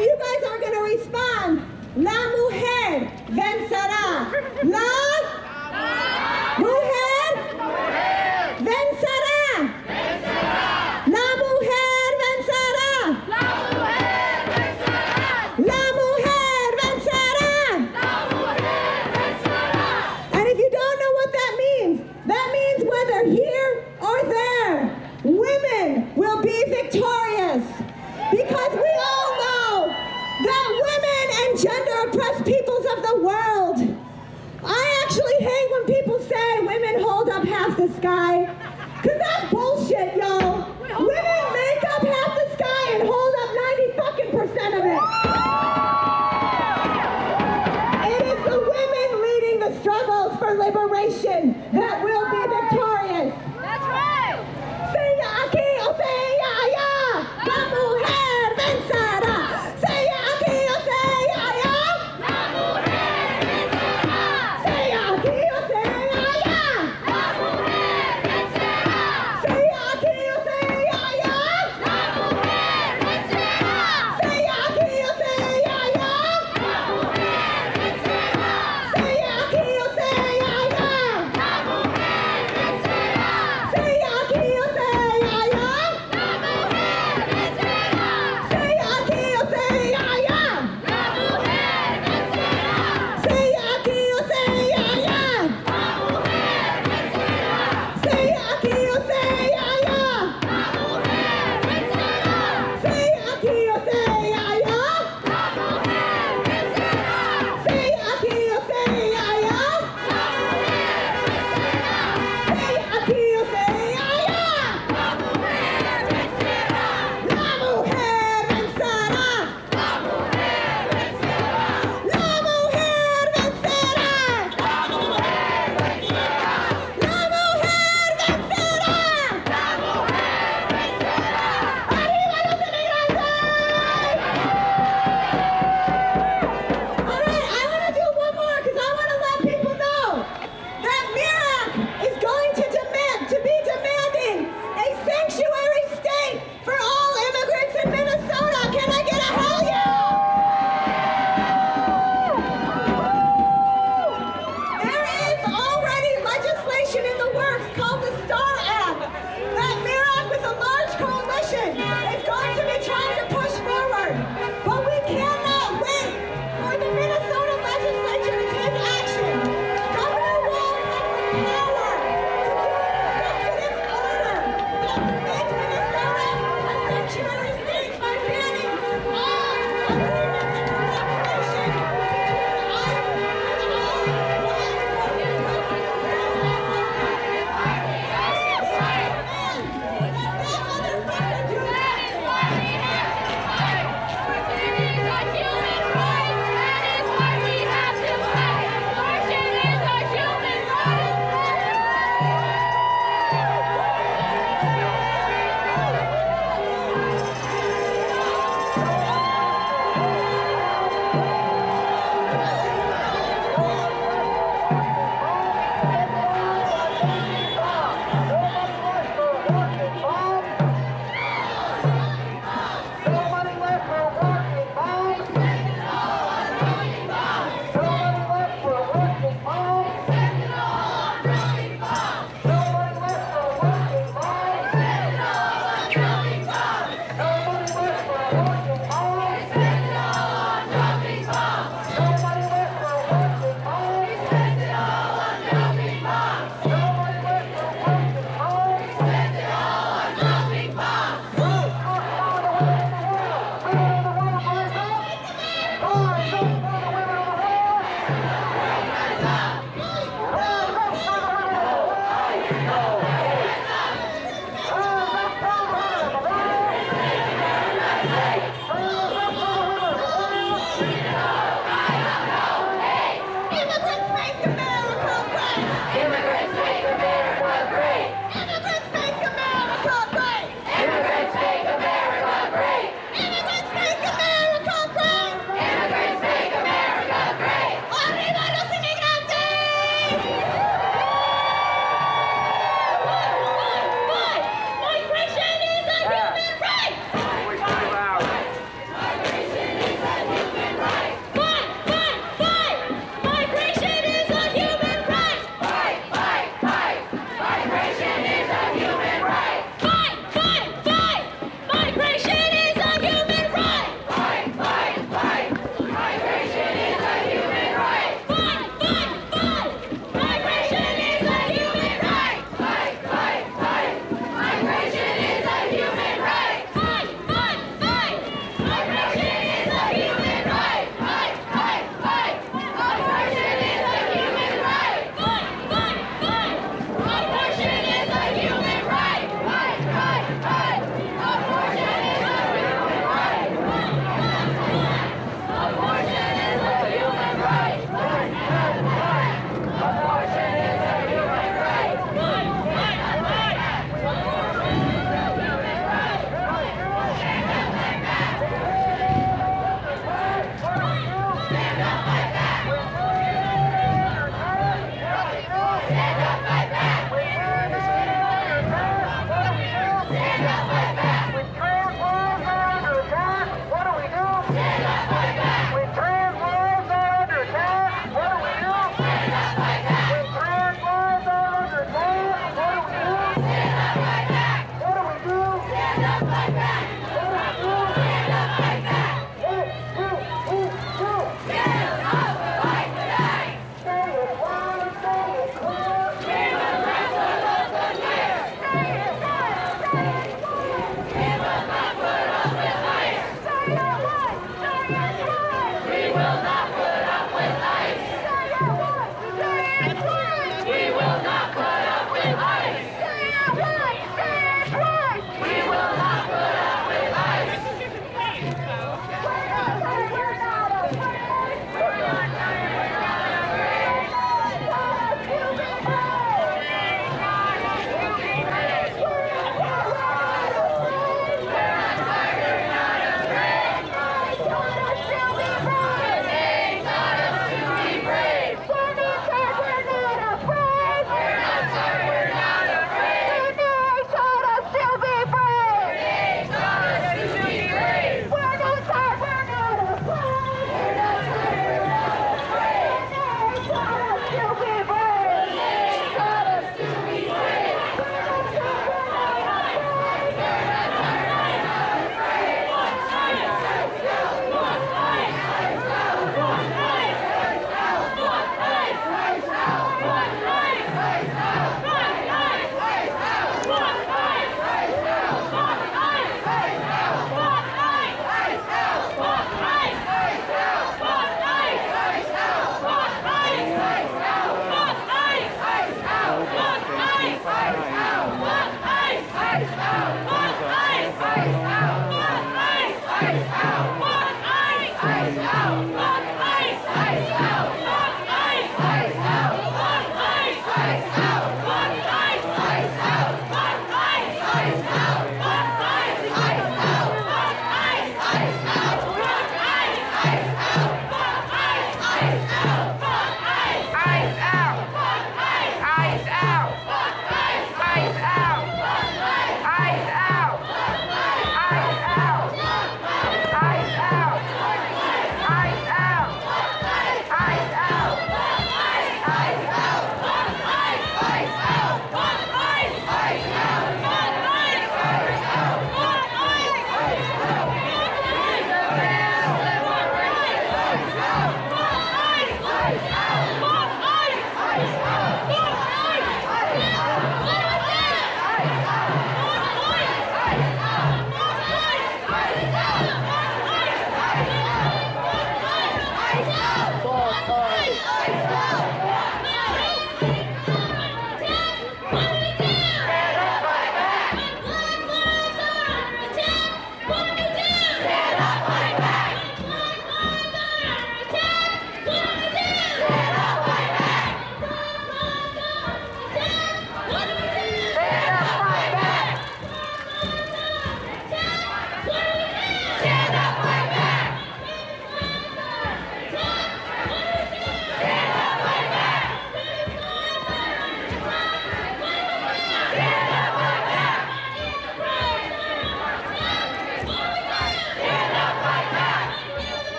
And you guys are going to respond. La mujer vencerá. La mujer vencerá. La mujer vencerá. La mujer vencerá. And if you don't know what that means whether here or there, women will be victorious. Because we all know that women and gender-oppressed peoples of the world. I actually hate when people say women hold up half the sky. Because that's bullshit, y'all. Women make up half the sky and hold up 90% of it. It is the women leading the struggles for liberation that will be victorious. That's right. Say aquí o say allá. La mujer vencerá. Say aquí o say allá. La mujer vencerá. Say aquí o say allá. La mujer vencerá. Say aquí o say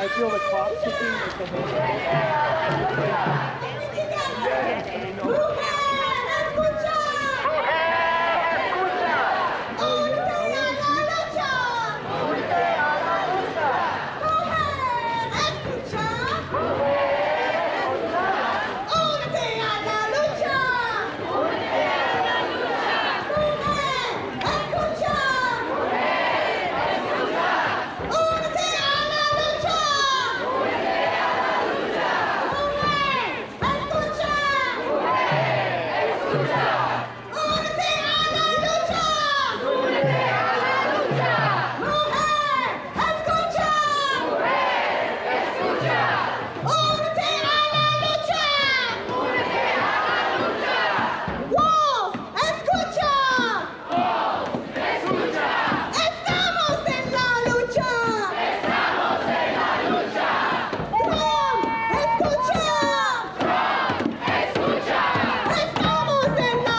I feel the clock ticking as the Estamos en la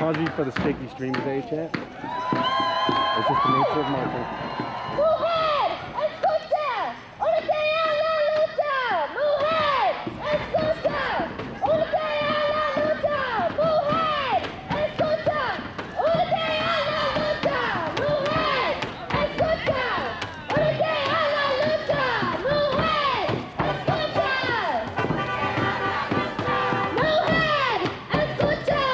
Apologies for the shaky stream today, chat. It's just the nature of marching. Mujer, escucha, una que a la lucha. Mujer, escucha, una que a la lucha. Mujer, escucha, una que a la lucha. Mujer, escucha, una que a la lucha. Mujer, escucha. Mujer, escucha. Mujer, escucha.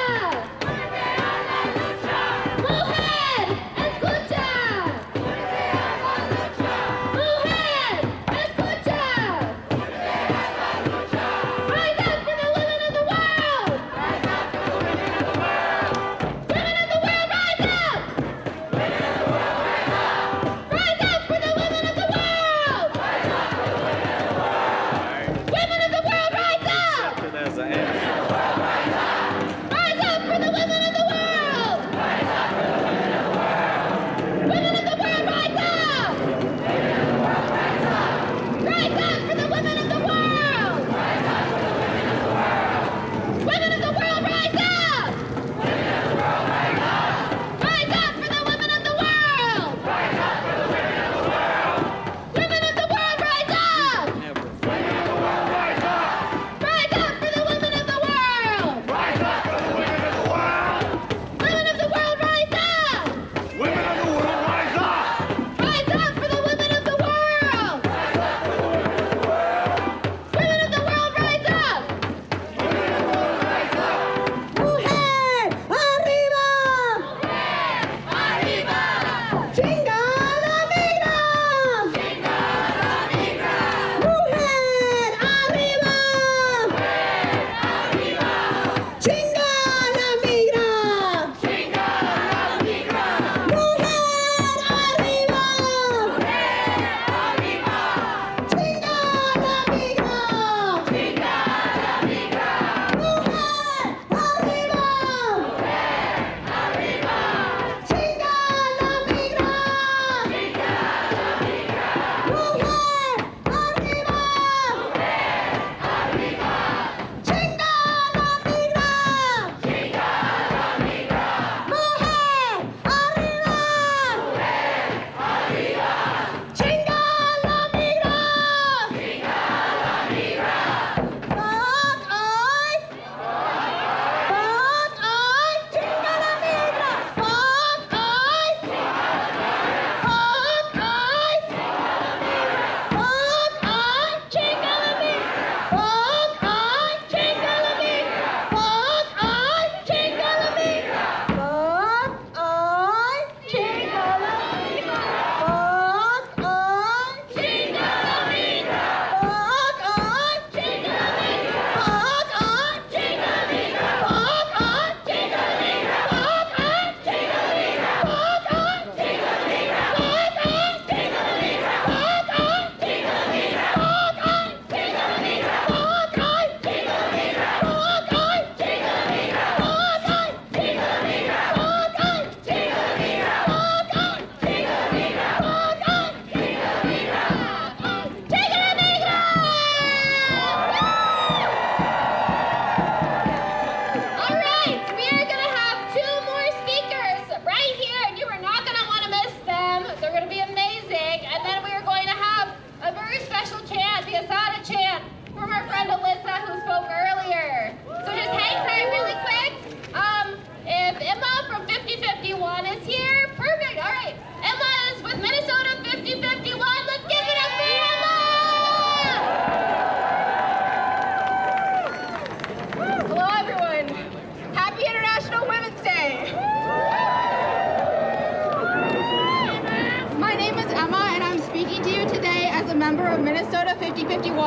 member of Minnesota 5051.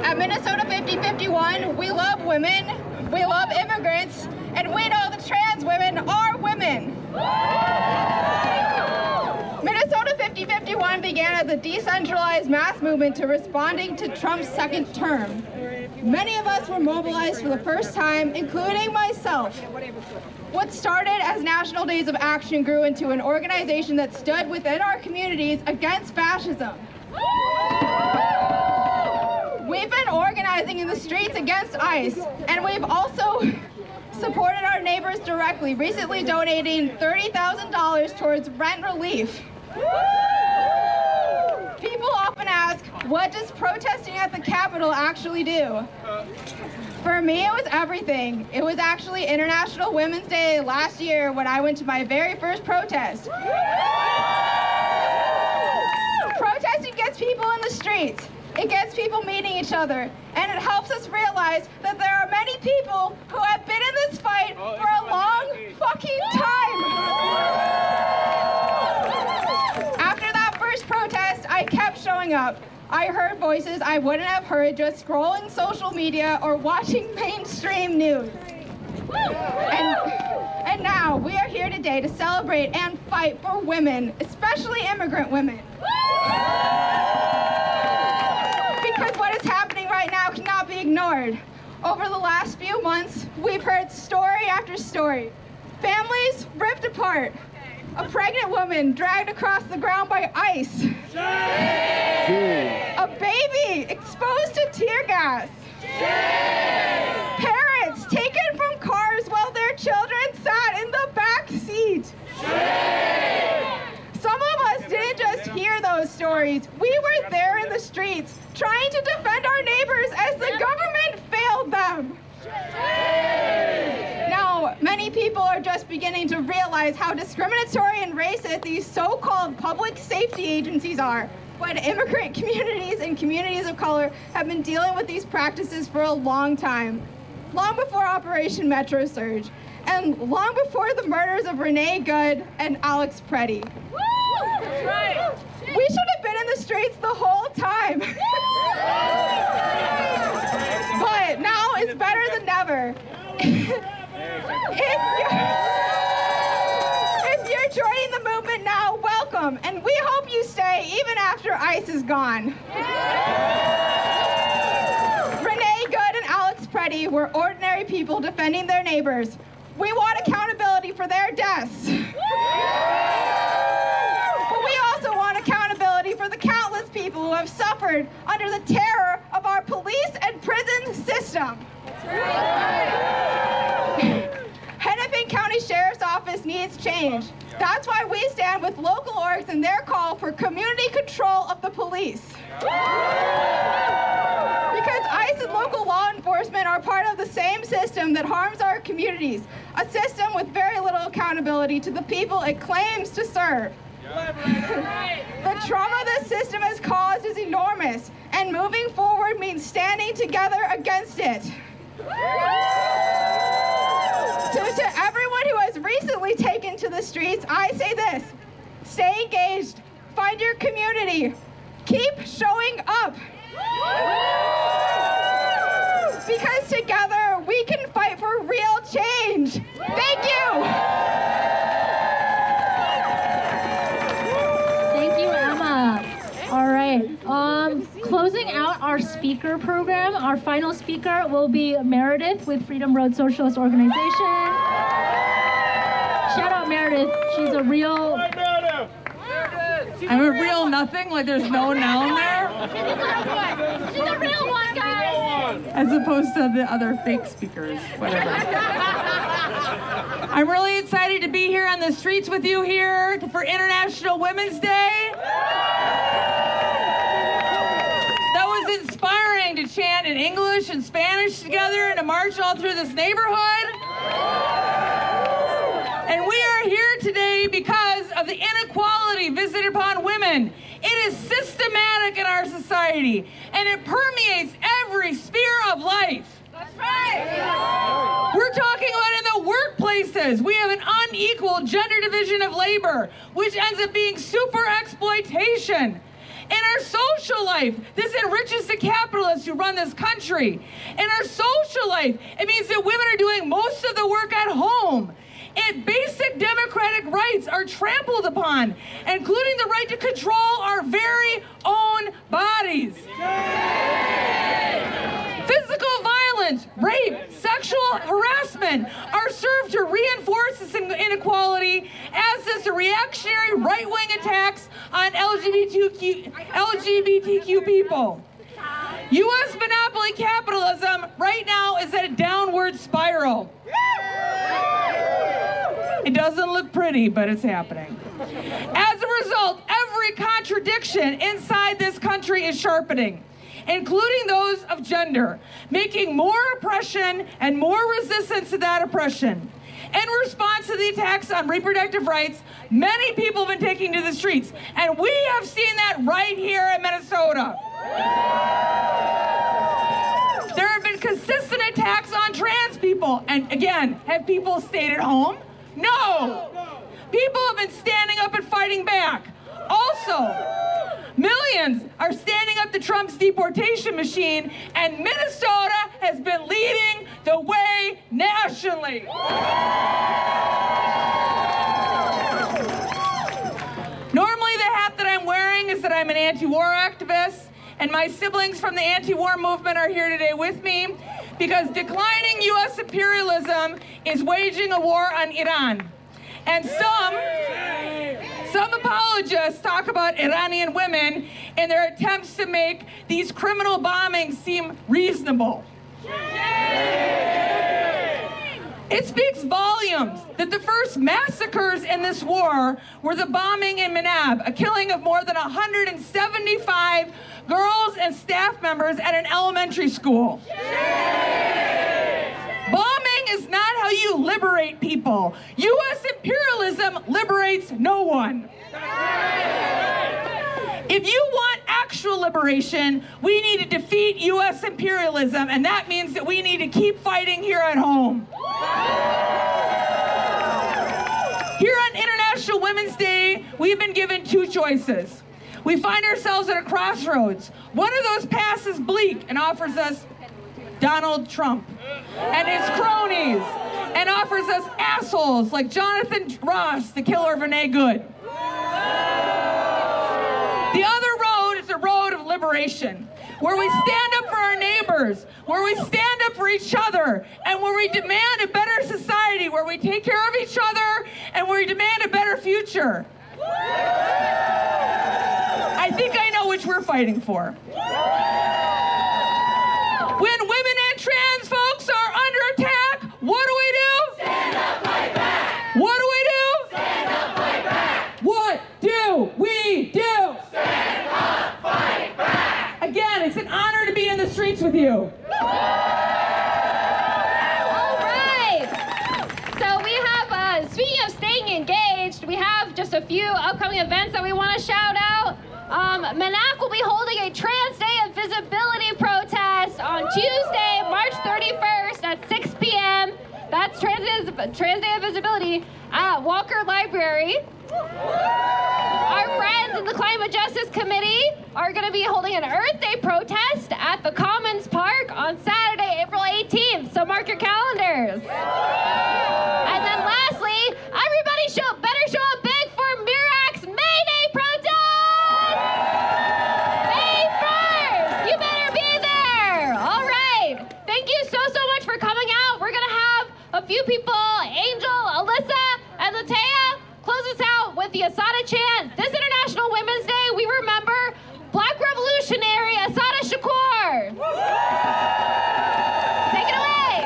At Minnesota 5051, we love women, we love immigrants, and we know that trans women are women. Minnesota 5051 began as a decentralized mass movement to responding to Trump's second term. Many of us were mobilized for the first time, including myself. What started as National Days of Action grew into an organization that stood within our communities against fascism. We've been organizing in the streets against ICE, and we've also supported our neighbors directly, recently donating $30,000 towards rent relief. People often ask, what does protesting at the Capitol actually do? For me, it was everything. It was actually International Women's Day last year when I went to my very first protest. Protesting gets people in the streets. It gets people meeting each other, and it helps us realize that there are many people who have been in this fight for a long fucking time. After that first protest, I kept showing up. I heard voices I wouldn't have heard just scrolling social media or watching mainstream news. And now we are here today to celebrate and fight for women, especially immigrant women. Because what is happening right now cannot be ignored. Over the last few months, we've heard story after story. Families ripped apart. A pregnant woman dragged across the ground by ICE. A baby exposed to tear gas. Parents taken from cars while their children sat in the back seat. Some of us didn't just hear those stories. We were there in the streets trying to defend our neighbors as the government failed them. Now, many people are just beginning to realize how discriminatory and racist these so-called public safety agencies are. But immigrant communities and communities of color have been dealing with these practices for a long time. Long before Operation Metro Surge, and long before the murders of Renee Good and Alex Preddy. That's right. We should have been in the streets the whole time. But now it's better than never. If you're joining the movement now, welcome, and we hope you stay even after ICE is gone. Renee Good and Alex Preddy were ordinary people defending their neighbors. We want accountability for their deaths. But we also want accountability for the countless people who have suffered under the terror of our police and prison system. Hennepin County Sheriff's Office needs change. That's why we stand with local orgs in their call for community control of the police. Because ICE and local law enforcement are part of the same system that harms our communities, a system with very little accountability to the people it claims to serve. The trauma this system has caused is enormous, and moving forward means standing together against it. So to everyone who has recently taken to the streets, I say this: stay engaged, find your community, keep showing up. Because together we can fight for real change. Thank you. Thank you, Emma. All right. Closing out our speaker program, our final speaker will be Meredith with Freedom Road Socialist Organization. Shout out Meredith. She's a real... I'm a real nothing, like there's no noun there. She's a real one, guys. As opposed to the other fake speakers, whatever. I'm really excited to be here on the streets with you here for International Women's Day. That was inspiring to chant in English and Spanish together and to march all through this neighborhood. And we are here today because of the inequality visited upon women. It is systematic in our society, and it permeates every sphere of life. That's right. We're talking about in the workplaces. We have an unequal gender division of labor, which ends up being super exploitation. In our social life, this enriches the capitalists who run this country. In our social life, it means that women are doing most of the work at home. And basic democratic rights are trampled upon, including the right to control our very own bodies. Physical violence, rape, sexual harassment are served to reinforce this inequality, as does the reactionary right-wing attacks on LGBTQ people. U.S. monopoly capitalism right now is at a downward spiral. pretty, but it's happening. As a result, every contradiction inside this country is sharpening, including those of gender, making more oppression and more resistance to that oppression. In response to the attacks on reproductive rights, many people have been taking to the streets, and we have seen that right here in Minnesota. There have been consistent attacks on trans people, and again, have people stayed at home? No! People have been standing up and fighting back. Also, millions are standing up to Trump's deportation machine, and Minnesota has been leading the way nationally. Normally, the hat that I'm wearing is that I'm an anti-war activist, and my siblings from the anti-war movement are here today with me because declining U.S. imperialism is waging a war on Iran. And some apologists talk about Iranian women in their attempts to make these criminal bombings seem reasonable. It speaks volumes that the first massacres in this war were the bombing in Minneapolis, a killing of more than 175 girls and staff members at an elementary school. Bombing is not how you liberate people. U.S. imperialism liberates no one. If you want actual liberation, we need to defeat U.S. imperialism, and that means that we need to keep fighting here at home. Here on International Women's Day, we've been given two choices. We find ourselves at a crossroads. One of those paths is bleak and offers us Donald Trump and his cronies, and offers us assholes like Jonathan Ross, the killer of Renee Good. The other road is a road of liberation, where we stand up for our neighbors, where we stand up for each other, and where we demand a better society, where we take care of each other, and where we demand a better future. I think I know which we're fighting for. When women and trans folks are under attack, what do we do? Stand up, fight back. What do we do? Stand up, fight back. What do we do? Stand up, fight back. Again, it's an honor to be in the streets with you. All right. So we have, speaking of staying engaged, we have just a few upcoming events that we want to shout out. Minneapolis will be holding a Trans Day of Visibility protest on Tuesday, March 31st at 6 p.m. That's Trans Day of Visibility at Walker Library. Our friends in the Climate Justice Committee are going to be holding an Earth Day protest at the Commons Park on Saturday, April 18th. So mark your calendars. And then lastly, everybody better show up big for Mirac's May Day protest! May 1st! You better be there! All right. Thank you so much for coming out. We're going to have a few people, Angel, Alyssa, and Latea, close us out with the Asada chant. This International Women's Day, we remember Black Revolutionary Asada Shakur. Take it away.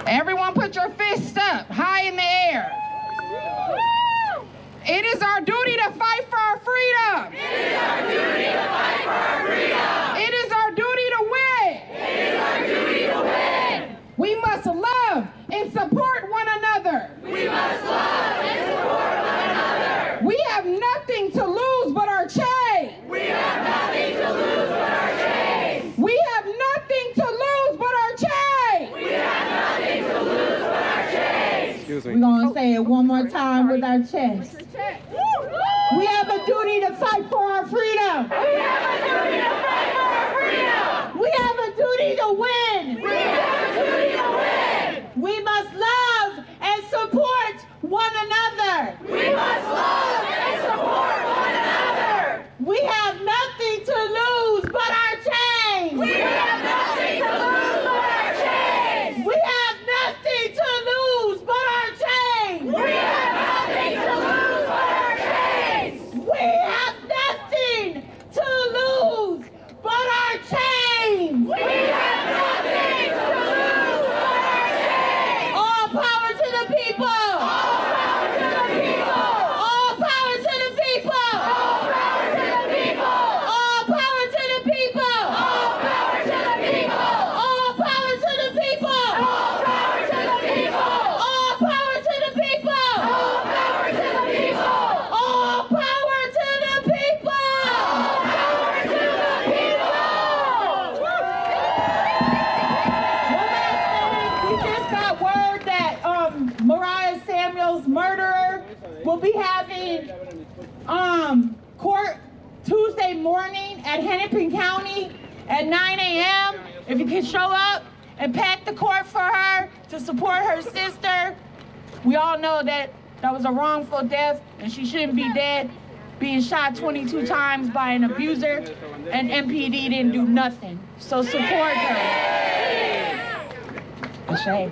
Everyone put your fists up, high in the air. It is our duty to fight for our freedom. It is our duty to fight for our freedom. It is our duty to win. It is our duty to win. We must love and support one another. We must love and support one another. We have nothing to lose but our chains. We have nothing to lose but our chains. We have nothing to lose but our chains. We have nothing to lose but our chains. Excuse me. We're going to say it one more time with our chest. We have a duty to fight for our freedom. We have a duty to fight for our freedom. We have a duty to win. We have a duty to win. We must love and support one another. We must love and support one another. We have nothing to lose but our chains. We have nothing to lose but our chains. We have nothing to lose but our chains. We have nothing to lose but our chains. We have nothing to lose be having court Tuesday morning at Hennepin County at 9 a.m. If you can show up and pack the court for her to support her sister. We all know that was a wrongful death and she shouldn't be dead, being shot 22 times by an abuser, and MPD didn't do nothing. So support her. Ashay.